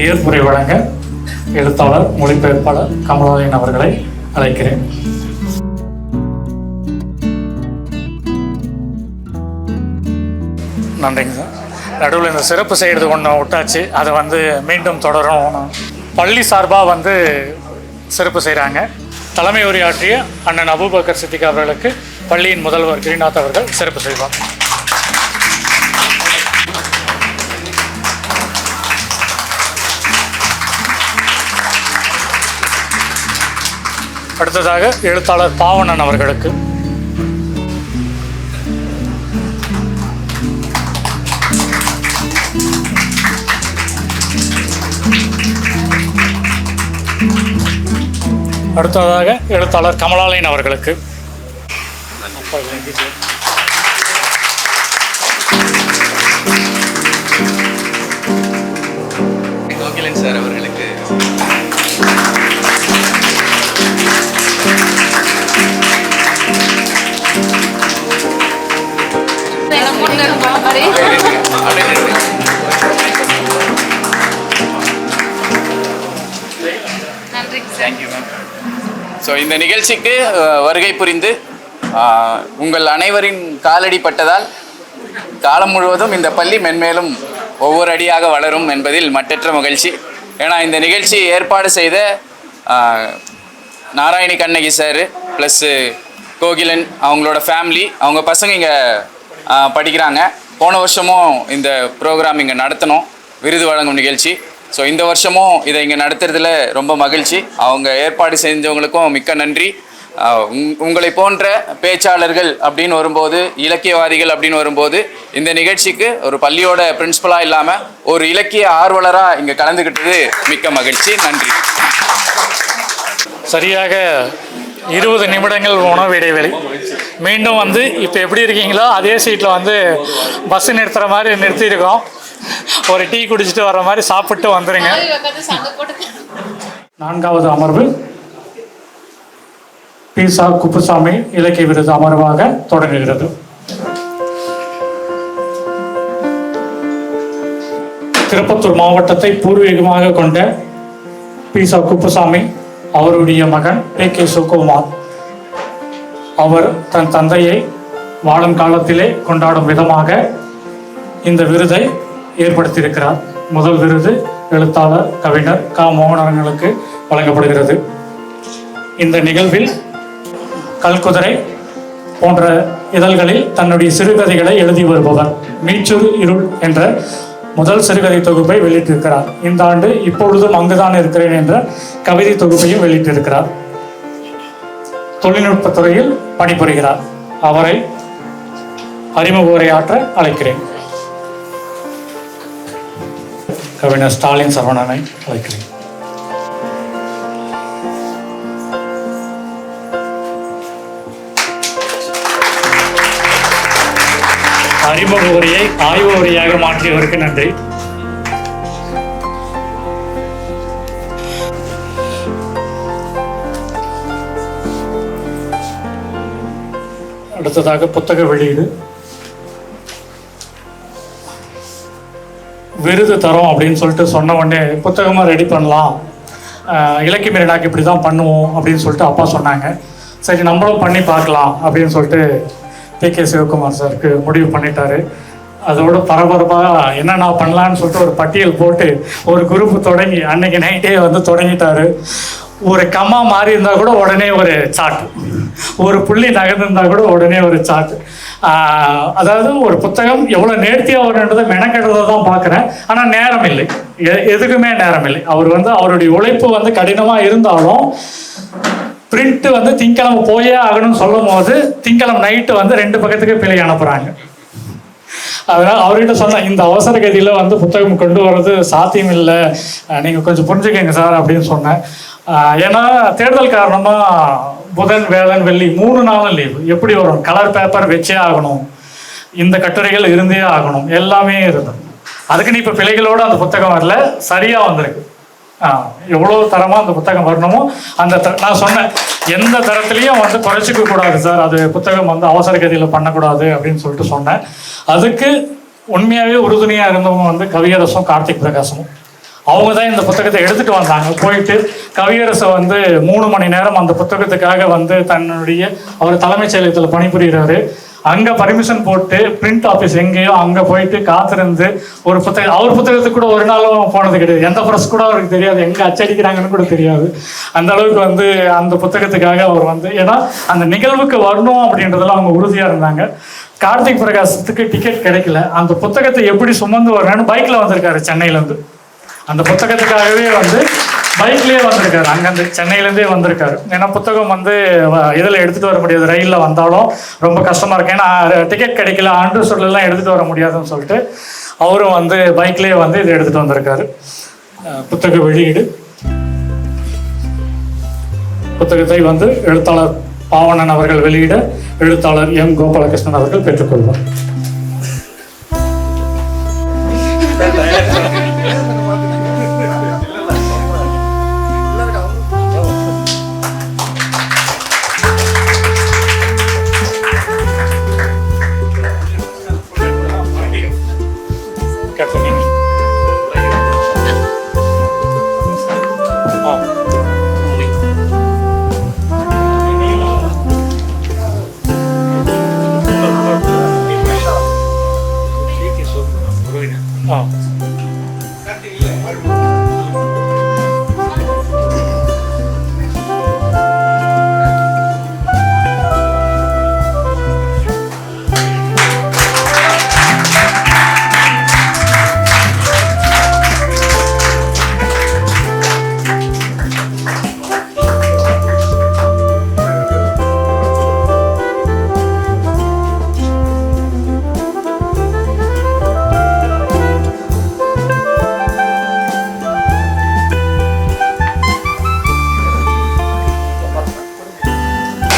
ஏற்புரை வழங்க எழுத்தாளர் மொழிபெயர்ப்பாளர் கமலாலயன் அவர்களை அழைக்கிறேன். நன்றிங்க சார். நடுவில் இந்த சிறப்பு செய்கிறது ஒன்று விட்டாச்சு, அதை வந்து மீண்டும் தொடரும். பள்ளி சார்பாக வந்து சிறப்பு செய்கிறாங்க. தலைமை உரையாற்றிய அண்ணன் அபூபக்கர் சித்திக் அவர்களுக்கு பள்ளியின் முதல்வர் கிரிநாத் அவர்கள் சிறப்பு செய்வார். அடுத்ததாக எழுத்தாளர் பாவணன் அவர்களுக்கு. அடுத்ததாக எழுத்தாளர் கமலாலயன் அவர்களுக்கு. கோகிலன் சார் அவர்களுக்கு. ஸோ இந்த நிகழ்ச்சிக்கு வருகை புரிந்து உங்கள் அனைவரின் காலடி பட்டதால் காலம் முழுவதும் இந்த பள்ளி மென்மேலும் ஒவ்வொரு அடியாக வளரும் என்பதில் மட்டற்ற மகிழ்ச்சி. ஏன்னா இந்த நிகழ்ச்சி ஏற்பாடு செய்த நாராயணி கண்ணகி சார் ப்ளஸ்ஸு கோகிலன் அவங்களோட ஃபேமிலி, அவங்க பசங்க இங்கே படிக்கிறாங்க. போன வருஷமும் இந்த ப்ரோக்ராம் இங்கே நடத்தினோம், விருது வழங்கும் நிகழ்ச்சி. ஸோ இந்த வருஷமும் இதை இங்கே நடத்துறதுல ரொம்ப மகிழ்ச்சி. அவங்க ஏற்பாடு செஞ்சவங்களுக்கும் மிக்க நன்றி. உங்களை போன்ற பேச்சாளர்கள் அப்படின்னு வரும்போது, இலக்கியவாதிகள் அப்படின்னு வரும்போது, இந்த நிகழ்ச்சிக்கு ஒரு பள்ளியோட பிரின்சிபலாக இல்லாமல் ஒரு இலக்கிய ஆர்வலராக இங்கே கலந்துக்கிட்டது மிக்க மகிழ்ச்சி. நன்றி. சரியாக 20 நிமிடங்கள் உணவு இடைவெளி. மீண்டும் வந்து இப்போ எப்படி இருக்கீங்களோ அதே சீட்டில் வந்து பஸ் நிறுத்துகிற மாதிரி நிறுத்தியிருக்கோம். ஒரு டீ குடிச்சிட்டு வர மாதிரி சாப்பிட்டு வந்துடுங்க. 4வது அமர்வு பீசா குப்புசாமி இலக்கிய விருது அமர்வாக தொடங்குகிறது. திருப்பத்தூர் மாவட்டத்தை பூர்வீகமாக கொண்ட பீசா குப்புசாமி அவருடைய மகன் PK சுகுமார் அவர் தன் தந்தையை வாழும் காலத்திலே கொண்டாடும் விதமாக இந்த விருதை ஏற்படுத்தியிருக்கிறார். முதல் விருது எழுத்தாளர் கவிஞர் மோகனர்களுக்கு வழங்கப்படுகிறது. இந்த நிகழ்வில் கல்குதிரை போன்ற இதழ்களில் தன்னுடைய சிறுகதைகளை எழுதி வருபவர் மீச்சூர் இருள் என்ற முதல் சிறுகதை தொகுப்பை வெளியிட்டிருக்கிறார். இந்த ஆண்டு இப்பொழுதும் அங்குதான் இருக்கிறேன் என்ற கவிதை தொகுப்பையும் வெளியிட்டிருக்கிறார். தொழில்நுட்பத்துறையில் பணிபுரிகிறார். அவரை அறிமுக உரையாற்ற அழைக்கிறேன். கவிஞர் ஸ்டாலின் சரவணனை அழைக்கிறேன். அறிமுக உரையை ஆய்வு உரையாக மாற்றியவருக்கு நன்றி. அடுத்ததாக புத்தக வெளியீடு. விருது தரோம் அப்படின்னு சொல்லிட்டு சொன்ன உடனே புத்தகமாக ரெடி பண்ணலாம், இலக்கிய மீறினாக்கு இப்படி தான் பண்ணுவோம் அப்படின்னு சொல்லிட்டு அப்பா சொன்னாங்க. சரி நம்மளும் பண்ணி பார்க்கலாம் அப்படின்னு சொல்லிட்டு PK சிவகுமார் சாருக்கு முடிவு பண்ணிட்டாரு. அதோட பரபரப்பாக என்னென்ன பண்ணலான்னு சொல்லிட்டு ஒரு பட்டியல் போட்டு ஒரு குரூப் தொடங்கி அன்னைக்கு நைட்டே வந்து தொடங்கிட்டாரு. ஒரு கம்மா மாறி இருந்தால் கூட உடனே ஒரு சாட்டு, ஒரு புள்ளி நகர்ந்திருந்தால் கூட உடனே ஒரு சாட்டு. அதாவது ஒரு புத்தகம் எவ்வளோ நேர்த்தியாக வருன்றதை மெனக்கெடுறதை தான் பார்க்குறேன். ஆனால் நேரம் இல்லை, எதுக்குமே நேரம் இல்லை. அவர் வந்து அவருடைய உழைப்பு வந்து கடினமாக இருந்தாலும் பிரிண்ட் வந்து திங்கக்கிழமை போயே ஆகணும்னு சொல்லும் போது திங்கக்கிழமை நைட்டு வந்து 2 பக்கத்துக்கு பிழை அனுப்புகிறாங்க. அதனால் அவர்கிட்ட சொன்னேன், இந்த அவசர கதியில் வந்து புத்தகம் கொண்டு வர்றது சாத்தியம் இல்லை, நீங்கள் கொஞ்சம் புரிஞ்சுக்கங்க சார் அப்படின்னு சொன்னேன். ஏன்னா தேர்தல் காரணமாக புதன் வேளன் வெள்ளி 3 நாளும் லீவு. எப்படி வரும்? கலர் பேப்பர் வச்சே ஆகணும், இந்த கட்டுரைகள் இருந்தே ஆகணும், எல்லாமே இருந்தது. அதுக்குன்னு இப்போ பிழைகளோடு அந்த புத்தகம் வரல, சரியாக வந்திருக்கு. எவ்வளோ தரமாக அந்த புத்தகம் வரணுமோ அந்த நான் சொன்னேன், எந்த தரத்துலையும் வந்து குறைச்சிக்க கூடாது சார், அது புத்தகம் வந்து அவசர கதியில் பண்ணக்கூடாது அப்படின்னு சொல்லிட்டு சொன்னேன். அதுக்கு உண்மையாகவே உறுதுணையாக இருந்தவங்க வந்து கவியரசும் கார்த்திக் பிரகாசமும். அவங்க தான் இந்த புத்தகத்தை எடுத்துகிட்டு வந்தாங்க. போயிட்டு கவியரசை வந்து 3 மணி நேரம் அந்த புத்தகத்துக்காக வந்து தன்னுடைய அவர் தலைமைச் செயலகத்தில் பணிபுரிகிறாரு. அங்கே பர்மிஷன் போட்டு பிரிண்ட் ஆஃபீஸ் எங்கேயோ அங்கே போயிட்டு காத்திருந்து ஒரு புத்தகம், அவர் புத்தகத்துக்கு கூட ஒரு நாளும் போனது கிடையாது. எந்த ப்ரெஸ் கூட அவருக்கு தெரியாது, எங்கே அச்சடிக்கிறாங்கன்னு கூட தெரியாது. அந்த அளவுக்கு வந்து அந்த புத்தகத்துக்காக அவர் வந்து, ஏன்னா அந்த நிகழ்வுக்கு வரணும் அப்படின்றதுல அவங்க உறுதியாக இருந்தாங்க. கார்த்திக் பிரகாசத்துக்கு டிக்கெட் கிடைக்கல. அந்த புத்தகத்தை எப்படி சுமந்து வரணும்னு பைக்கில் வந்திருக்காரு சென்னையிலேருந்து. அந்த புத்தகத்துக்காகவே வந்து பைக்லேயே வந்திருக்காரு, அங்கேருந்து சென்னையிலேருந்தே வந்திருக்காரு. ஏன்னா புத்தகம் வந்து இதில் எடுத்துகிட்டு வர முடியாது, ரயிலில் வந்தாலும் ரொம்ப கஷ்டமாக இருக்கு. ஏன்னா டிக்கெட் கிடைக்கல, ஆண்டு சொல்லலாம் எடுத்துகிட்டு வர முடியாதுன்னு சொல்லிட்டு அவரும் வந்து பைக்லேயே வந்து இதை எடுத்துகிட்டு வந்திருக்காரு. புத்தக வெளியீடு. புத்தகத்தை வந்து எழுத்தாளர் பாவணன் அவர்கள் வெளியிட எழுத்தாளர் M. கோபாலகிருஷ்ணன் அவர்கள் பெற்றுக்கொள்வார்.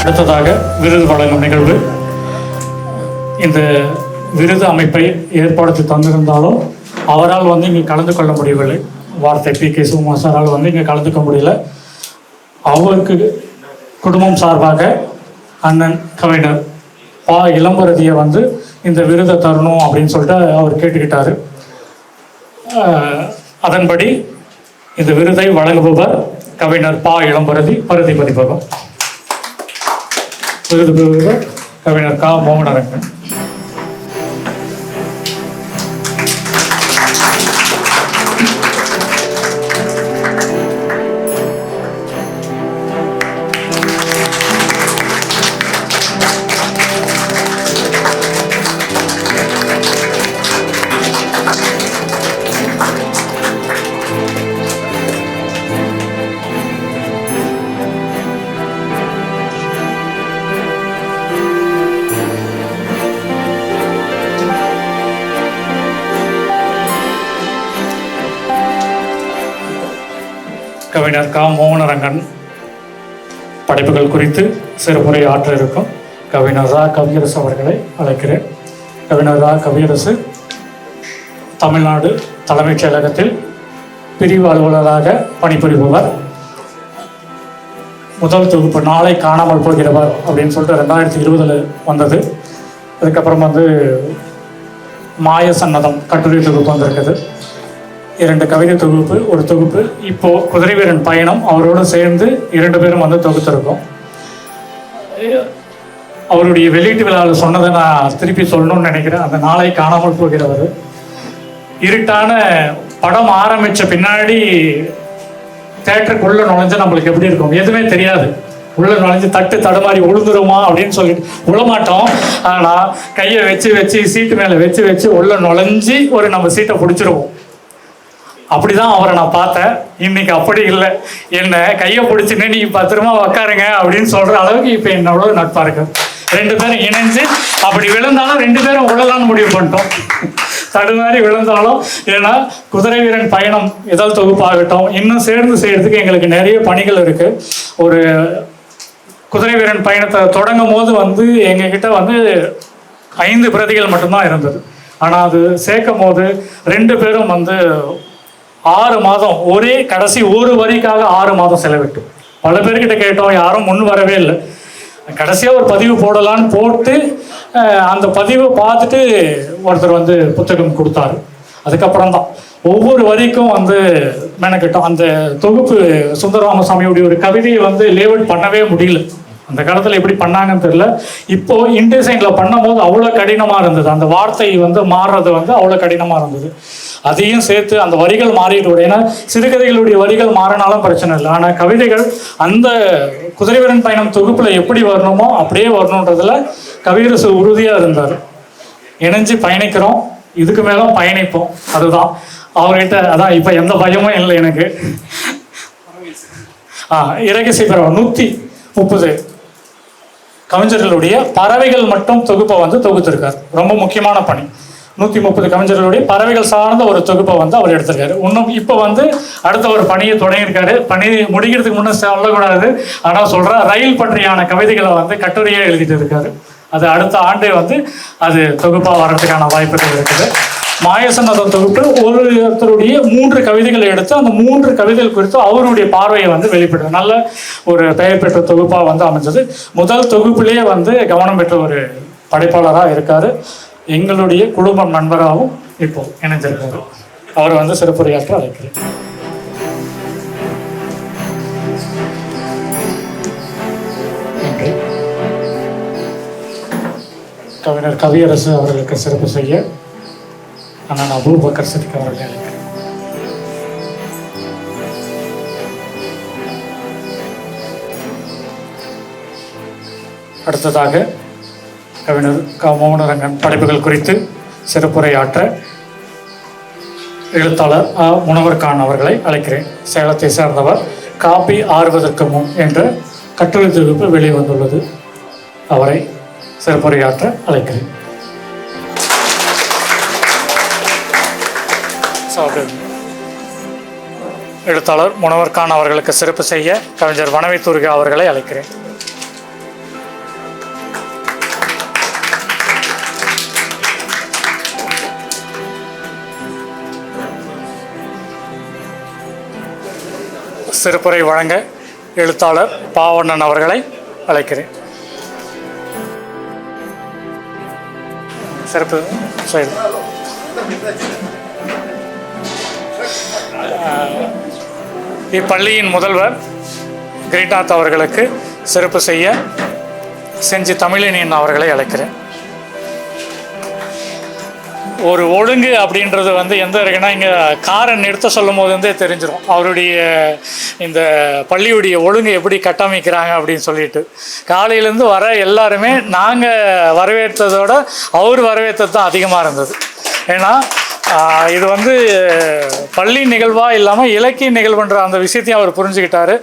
அடுத்ததாக விருது வழங்கும் நிகழ்வு. இந்த விருது அமைப்பை ஏற்படுத்தி தந்திருந்தாலும் அவரால் வந்து இங்கே கலந்து கொள்ள முடியவில்லை. வார்த்தை பி.கே. சுகுமார் சாரால் வந்து இங்கே கலந்துக்க முடியல. அவருக்கு குடும்பம் சார்பாக அண்ணன் கவிஞர் பா. இளம்பரதியை வந்து இந்த விருதை தரணும் அப்படின்னு சொல்லிட்டு அவர் கேட்டுக்கிட்டாரு. அதன்படி இந்த விருதை வழங்குபவர் கவிஞர் பா. இளம்பரதி, பருதி பதிப்பகம். விருது பெறுபவர் கவிஞர் கா. மோகனரங்கன். கவிஞர் கா. மோகனரங்கன் படைப்புகள் குறித்து சிறப்புரை ஆற்ற இருக்கும் கவிஞர் ரா. கவியரசு அவர்களை அழைக்கிறேன். கவிஞர் ரா. கவியரசு தமிழ்நாடு தலைமைச் செயலகத்தில் பிரிவு அலுவலராக பணிபுரிபவர். முதல் தொகுப்பு நாளை காணாமல் போகிறவர் அப்படின்னு சொல்லிட்டு 2020 வந்தது. அதுக்கப்புறம் வந்து மாய சன்னதம் கட்டுரை தொகுப்பு வந்திருக்குது. 2 கவிதை தொகுப்பு, ஒரு தொகுப்பு. இப்போது குதிரை வீரன் பயணம் அவரோடு சேர்ந்து 2 பேரும் வந்து தொகுத்திருக்கோம். அவருடைய வெளியீட்டு விழாவில் சொன்னதை நான் திருப்பி சொல்லணும்னு நினைக்கிறேன். அந்த நாளை காணாமல் போகிறவர் இருட்டான படம் ஆரம்பித்த பின்னாடி தேட்டருக்குள்ளே நுழைஞ்சு நம்மளுக்கு எப்படி இருக்கும், எதுவுமே தெரியாது. உள்ளே நுழைஞ்சு தடுமாறி உழுந்துருமா அப்படின்னு சொல்லிட்டு உழமாட்டோம். ஆனால் கையை வச்சு சீட்டு மேலே வச்சு உள்ளே நுழைஞ்சி ஒரு நம்ம சீட்டை பிடிச்சிருவோம். அப்படிதான் அவரை நான் பார்த்தேன். இன்னைக்கு அப்படி இல்லை. என்ன கையை பிடிச்சின்னு நீ பத்திரமா உக்காருங்க அப்படின்னு சொல்ற அளவுக்கு இப்போ என்னோட நட்பா இருக்கு. 2 பேரும் இணைஞ்சு அப்படி விழுந்தாலும் 2 பேரும் உழலான்னு முடிவு பண்ணிட்டோம். தடுமாறி விழுந்தாலும், ஏன்னா குதிரை வீரன் பயணம் இதழ் தொகுப்பாகட்டும் இன்னும் சேர்ந்து செய்யறதுக்கு எங்களுக்கு நிறைய பணிகள் இருக்கு. ஒரு குதிரை வீரன் பயணத்தை தொடங்கும் போது வந்து எங்ககிட்ட வந்து 5 பிரதிகள் மட்டும்தான் இருந்தது. ஆனால் அது சேர்க்கும் போது 2 பேரும் வந்து 6 மாதம் ஒரே கடைசி ஒரு வரிக்காக 6 மாதம் செலவிட்டு பல பேர்கிட்ட கேட்டோம், யாரும் முன் வரவே இல்லை. கடைசியாக ஒரு பதிவு போடலான்னு போட்டு அந்த பதிவை பார்த்துட்டு ஒருத்தர் வந்து புத்தகம் கொடுத்தாரு. அதுக்கப்புறம் தான் ஒவ்வொரு வரிக்கும் வந்து மெனக்கிட்டோம். அந்த தொகுப்பு சுந்தரராமசாமியுடைய ஒரு கவிதையை வந்து லேஅவுட் பண்ணவே முடியல. அந்த காலத்தில் எப்படி பண்ணாங்கன்னு தெரியல. இப்போ இன்டிசைனில் பண்ணும்போது அவ்வளோ கடினமாக இருந்தது. அந்த வார்த்தை வந்து மாறுறது வந்து அவ்வளோ கடினமாக இருந்தது. அதையும் சேர்த்து அந்த வரிகள் மாறிட்டு விடும். ஏன்னா சிறுகதைகளுடைய வரிகள் மாறினாலும் பிரச்சனை இல்லை. ஆனால் கவிதைகள் அந்த குதிரை வீரன் பயணம் தொகுப்பில் எப்படி வரணுமோ அப்படியே வரணுன்றதுல கவியரசு உறுதியாக இருந்தார். இணைஞ்சு பயணிக்கிறோம், இதுக்கு மேலும் பயணிப்போம். அதுதான் அவர்கிட்ட. அதான் இப்போ எந்த பயமும் இல்லை எனக்கு. இரகசிய பறவை 130 கவிஞர்களுடைய பறவைகள் மட்டும் தொகுப்பை வந்து தொகுத்திருக்கார். ரொம்ப முக்கியமான பணி. 130 கவிஞர்களுடைய பறவைகள் சார்ந்த ஒரு தொகுப்பை வந்து அவர் எடுத்திருக்காரு. இன்னும் இப்போ வந்து அடுத்த ஒரு பணியை தொடங்கியிருக்காரு. பணி முடிக்கிறதுக்கு முன்னே சொல்லக்கூடாது, ஆனால் சொல்கிறேன், ரயில் பற்றியான கவிதைகளை வந்து கட்டுரையாக எழுதிட்டு இருக்காரு. அது அடுத்த ஆண்டே வந்து அது தொகுப்பாக வர்றதுக்கான வாய்ப்புகள் இருக்குது. மாயசன்னதம் தொகுப்பு ஒருத்தருடைய 3 கவிதைகளை எடுத்து அந்த 3 கவிதைகள் குறித்து அவருடைய பார்வையை வந்து வெளிப்படுது. நல்ல ஒரு பெயர் பெற்ற தொகுப்பாக வந்து அமைஞ்சது. முதல் தொகுப்பிலேயே வந்து கவனம் பெற்ற ஒரு படைப்பாளராக இருக்காரு. எங்களுடைய குடும்ப நண்பராகவும் இப்போ இணைஞ்சிருக்காரு. அவரை வந்து சிறப்புரையாற்ற அழைக்கிறேன். நன்றி. கவிஞர் கவியரசு அவர்களுக்கு சிறப்பு செய்ய அண்ணன் அபூபக்கர் சித்திக் அவர்களை அழைக்கிறேன். அடுத்ததாக கவிஞர் கா. மோகனரங்கன் படைப்புகள் குறித்து சிறப்புரையாற்ற எழுத்தாளர் ஆ. முனவர் கான் அவர்களை அழைக்கிறேன். சேலத்தை சேர்ந்தவர். காப்பி ஆறுவதற்கு முன் என்ற கட்டுரை தொகுப்பு வெளிவந்துள்ளது. அவரை சிறப்புரையாற்ற அழைக்கிறேன். எழுத்தாளர் முனவர் கான் அவர்களுக்கு சிறப்பு செய்ய கவிஞர் வனவை துர்கா அவர்களை அழைக்கிறேன். சிறப்புரை வழங்க எழுத்தாளர் பாவண்ணன் அவர்களை அழைக்கிறேன். சிறப்பு செயல் இப்பள்ளியின் முதல்வர் கிரீட்நாத் அவர்களுக்கு சிறப்பு செய்ய செஞ்சி தமிழினியன் அவர்களை அழைக்கிறேன். ஒரு ஒழுங்கு அப்படின்றது வந்து எந்த இருக்குன்னா, இங்கே காரை நிறுத்த சொல்லும் போது இருந்தே தெரிஞ்சிடும் அவருடைய இந்த பள்ளியுடைய ஒழுங்கு எப்படி கட்டமைக்கிறாங்க அப்படின்னு சொல்லிட்டு. காலையிலேருந்து வர எல்லாருமே நாங்கள் வரவேற்றதோட அவர் வரவேற்றது தான் அதிகமாக இருந்தது. ஏன்னா இது வந்து பள்ளி நிகழ்வாக இல்லாமல் இலக்கிய நிகழ்வுன்ற அந்த விஷயத்தையும் அவர் புரிஞ்சுக்கிட்டாரு.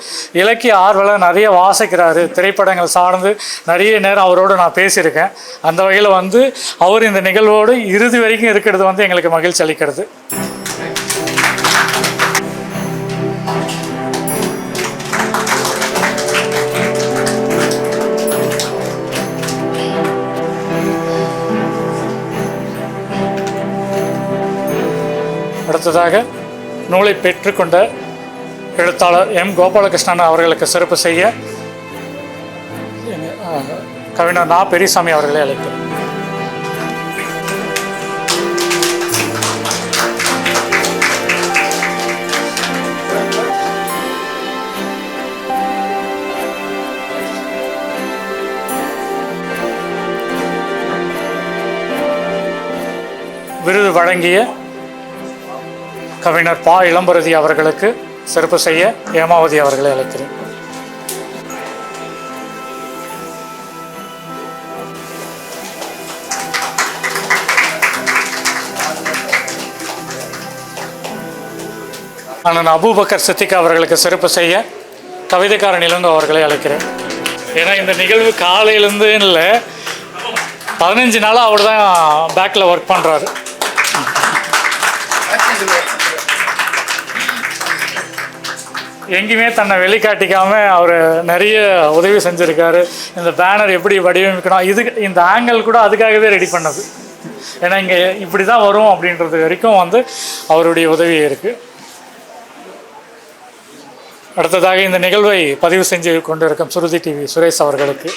இலக்கிய ஆர்வலர், நிறைய வாசிக்கிறாரு, திரைப்படங்கள் சார்ந்து நிறைய நேரம் அவரோடு நான் பேசியிருக்கேன். அந்த வகையில் வந்து அவர் இந்த நிகழ்வோடு இறுதி வரைக்கும் இருக்கிறது வந்து எங்களுக்கு மகிழ்ச்சி அளிக்கிறது. அடுத்ததாக நூலை பெற்றுக்கொண்ட எழுத்தாளர் எம். கோபாலகிருஷ்ணன் அவர்களுக்கு சிறப்பு செய்ய கவிஞர் நா. பெரியசாமி அவர்களை அழைக்கிறேன். விருது வழங்கிய கவிஞர் பா. இளம்பரதி அவர்களுக்கு சிறப்பு செய்ய ஏமாவதி அவர்களை அழைக்கிறேன். அண்ணன் அபூபக்கர் சித்திகா அவர்களுக்கு சிறப்பு செய்ய கவிதைக்காரன் இளங்கோ அவர்களை அழைக்கிறேன். ஏன்னா இந்த நிகழ்வு காலையிலேருந்து இல்லை, 15 நாளாக அவர் தான் பேக்கில் ஒர்க் பண்ணுறாரு. எங்கேயுமே தன்னை வெளிக்காட்டிக்காமல் அவர் நிறைய உதவி செஞ்சுருக்காரு. இந்த பேனர் எப்படி வடிவமைக்கணும், இந்த ஆங்கிள் கூட அதுக்காகவே ரெடி பண்ணது. ஏன்னா இங்கே இப்படி தான் வரும் அப்படின்றது வரைக்கும் வந்து அவருடைய உதவி இருக்குது. அடுத்ததாக இந்த நிகழ்வை பதிவு செஞ்சு கொண்டு இருக்கும் சுருதி டிவி சுரேஷ் அவர்களுக்கு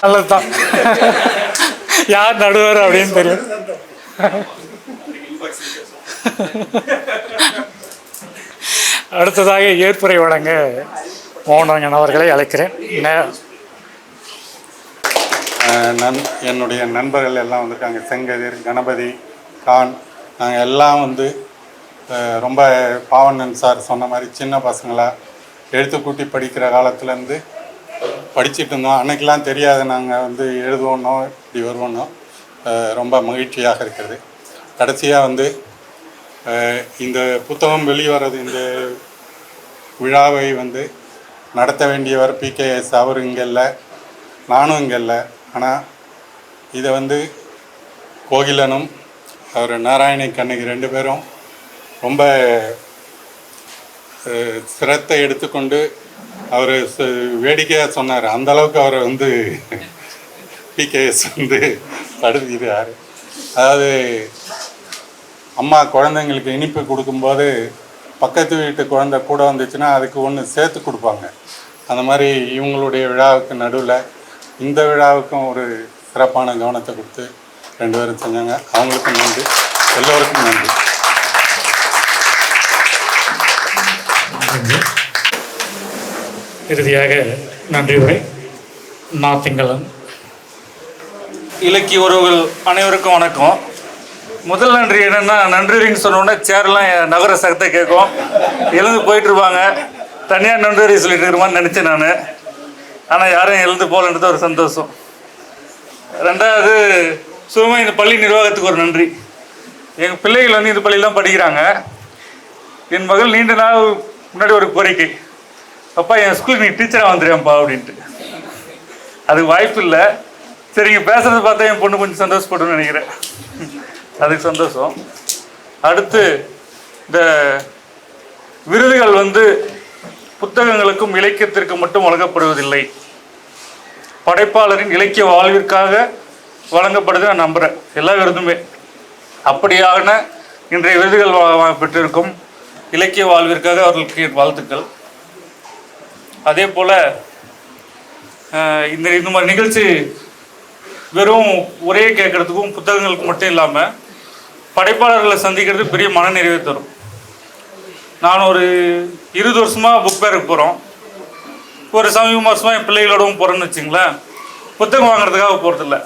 நல்லது தான், யார் நடுவர் அப்படின்னு தெரியும். அடுத்ததாக ஏற்புரை வழங்க மோகனரங்கன் அவர்களை அழைக்கிறேன். என்னுடைய நண்பர்கள் எல்லாம் வந்திருக்காங்க. செங்கதிர், கணபதி, கான், நாங்கள் எல்லாம் வந்து ரொம்ப பாவண்ணன் சார் சொன்ன மாதிரி சின்ன பசங்களாக எழுத்து கூட்டி படிக்கிற காலத்துலேருந்து படிச்சுட்டு இருந்தோம். அன்றைக்கெலாம் தெரியாது நாங்கள் வந்து எழுதுவோன்னோ இப்படி வருவோன்னோ. ரொம்ப மகிழ்ச்சியாக இருக்கிறது. கடைசியாக வந்து இந்த புத்தகம் வெளிவரது, இந்த விழாவை வந்து நடத்த வேண்டியவர் PKS. அவர் இங்கே இல்லை, நானும் இங்கே இல்லை. ஆனால் இதை வந்து கோகிலனும் அவர் நாராயணி கண்ணகி 2 பேரும் ரொம்ப சிரத்தை எடுத்துக்கொண்டு அவர் வேடிக்கையாக சொன்னார். அந்தளவுக்கு அவரை வந்து PKS வந்து தடுக்கிறார். அதாவது அம்மா குழந்தைங்களுக்கு இனிப்பு கொடுக்கும்போது பக்கத்து வீட்டு குழந்தை கூட வந்துச்சுன்னா அதுக்கு ஒன்று சேர்த்து கொடுப்பாங்க. அந்த மாதிரி இவங்களுடைய விழாவுக்கு நடுவில் இந்த விழாவுக்கும் ஒரு சிறப்பான கவனத்தை கொடுத்து 2 பேரும் செஞ்சாங்க. அவங்களுக்கும் நன்றி, எல்லோருக்கும் நன்றி. இறுதியாக நன்றி உரை திங்களன். இலக்கிய உறவுகள் அனைவருக்கும் வணக்கம். முதல் நன்றி என்னென்னா, நன்றின்னு சொன்னோன்னே சேர்லாம் நகர சகத்தை கேட்கும், எழுந்து போயிட்டுருப்பாங்க. தனியாக நன்றி சொல்லிட்டு இருக்கிறமான்னு நினச்சேன் நான். ஆனால் யாரும் எழுந்து போகலன்றது ஒரு சந்தோஷம். 2வது சும்மா இந்த பள்ளி நிர்வாகத்துக்கு ஒரு நன்றி. எங்கள் பிள்ளைகள் வந்து இந்த பள்ளியில் படிக்கிறாங்க. என் மகள் நீண்ட நாள் முன்னாடி ஒரு கோரிக்கை, அப்பா என் ஸ்கூல் நீ டீச்சராக வந்துடுறேன்ப்பா அப்படின்ட்டு. அதுக்கு வாய்ப்பு இல்லை. சரிங்க, பேசுகிறத பார்த்தா என் பொண்ணு கொஞ்சம் சந்தோஷப்பட்டுன்னு நினைக்கிறேன். அதுக்கு சந்தோஷம். அடுத்து இந்த விருதுகள் வந்து புத்தகங்களுக்கும் இலக்கியத்திற்கு மட்டும் வழங்கப்படுவதில்லை, படைப்பாளரின் இலக்கிய வாழ்விற்காக வழங்கப்படுது நான் நம்புகிறேன். எல்லா விருதுமே அப்படியான இன்றைய விருதுகள் பெற்றிருக்கும் இலக்கிய வாழ்விற்காக அவர்களுக்கு வாழ்த்துக்கள். அதே போல் இந்த மாதிரி நிகழ்ச்சி வெறும் ஒரே கேட்குறதுக்கும் புத்தகங்களுக்கு மட்டும் இல்லாமல் படைப்பாளர்களை சந்திக்கிறது பெரிய மனநிறைவை தரும். நான் ஒரு 20 வருஷமாக புக் ஃபேருக்கு போகிறோம். ஒரு சமீப வருஷமாக என் பிள்ளைகளோடவும் போகிறேன்னு வச்சுங்களேன். புத்தகம் வாங்குறதுக்காக போகிறதில்ல,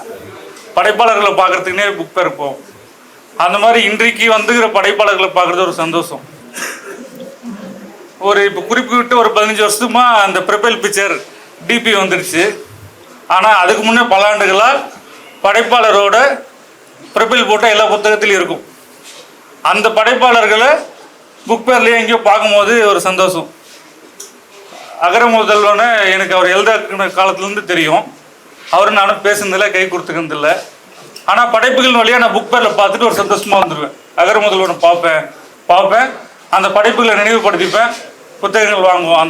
படைப்பாளர்களை பார்க்குறதுக்குனே புக் ஃபேருக்கு போவோம். அந்த மாதிரி இன்றைக்கு வந்துக்கிற படைப்பாளர்களை பார்க்குறது ஒரு சந்தோஷம். இப்போ குறிப்பிட்டு ஒரு 15 வருஷமாக அந்த ப்ரொஃபைல் பிக்சர் டிபி வந்துடுச்சு. ஆனால் அதுக்கு முன்னே பல ஆண்டுகளாக படைப்பாளரோட ப்ரொஃபைல் போட்டால் எல்லா புத்தகத்திலையும் இருக்கும். அந்த படைப்பாளர்களை புக் பேர்லேயே எங்கேயோ பார்க்கும்போது ஒரு சந்தோஷம். அகர முதல்வனை எனக்கு அவர் எழுத காலத்துலேருந்து தெரியும். அவரும் நானும் பேசுனதில்லை, கை கொடுத்துக்கிறதில்லை. ஆனால் படைப்புகள் வழியாக நான் புக் பேரில் பார்த்துட்டு ஒரு சந்தோஷமாக வந்துடுவேன். அகர முதல்வனை பார்ப்பேன், அந்த படைப்புகளை நினைவுபடுத்திப்பேன், புத்தகங்கள் வாங்குவோம்.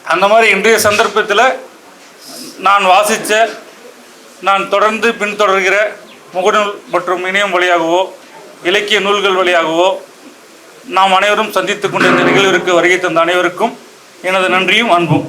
அந்த மாதிரி இன்றைய சந்தர்ப்பத்தில் நான் வாசித்த, நான் தொடர்ந்து பின்தொடர்கிற முகநூல் மற்றும் இணையம் வழியாகவோ இலக்கிய நூல்கள் வழியாகவோ நாம் அனைவரும் சந்தித்து கொண்ட இந்த நிகழ்விற்கு வருகை தந்த அனைவருக்கும் எனது நன்றியும் அன்பும்.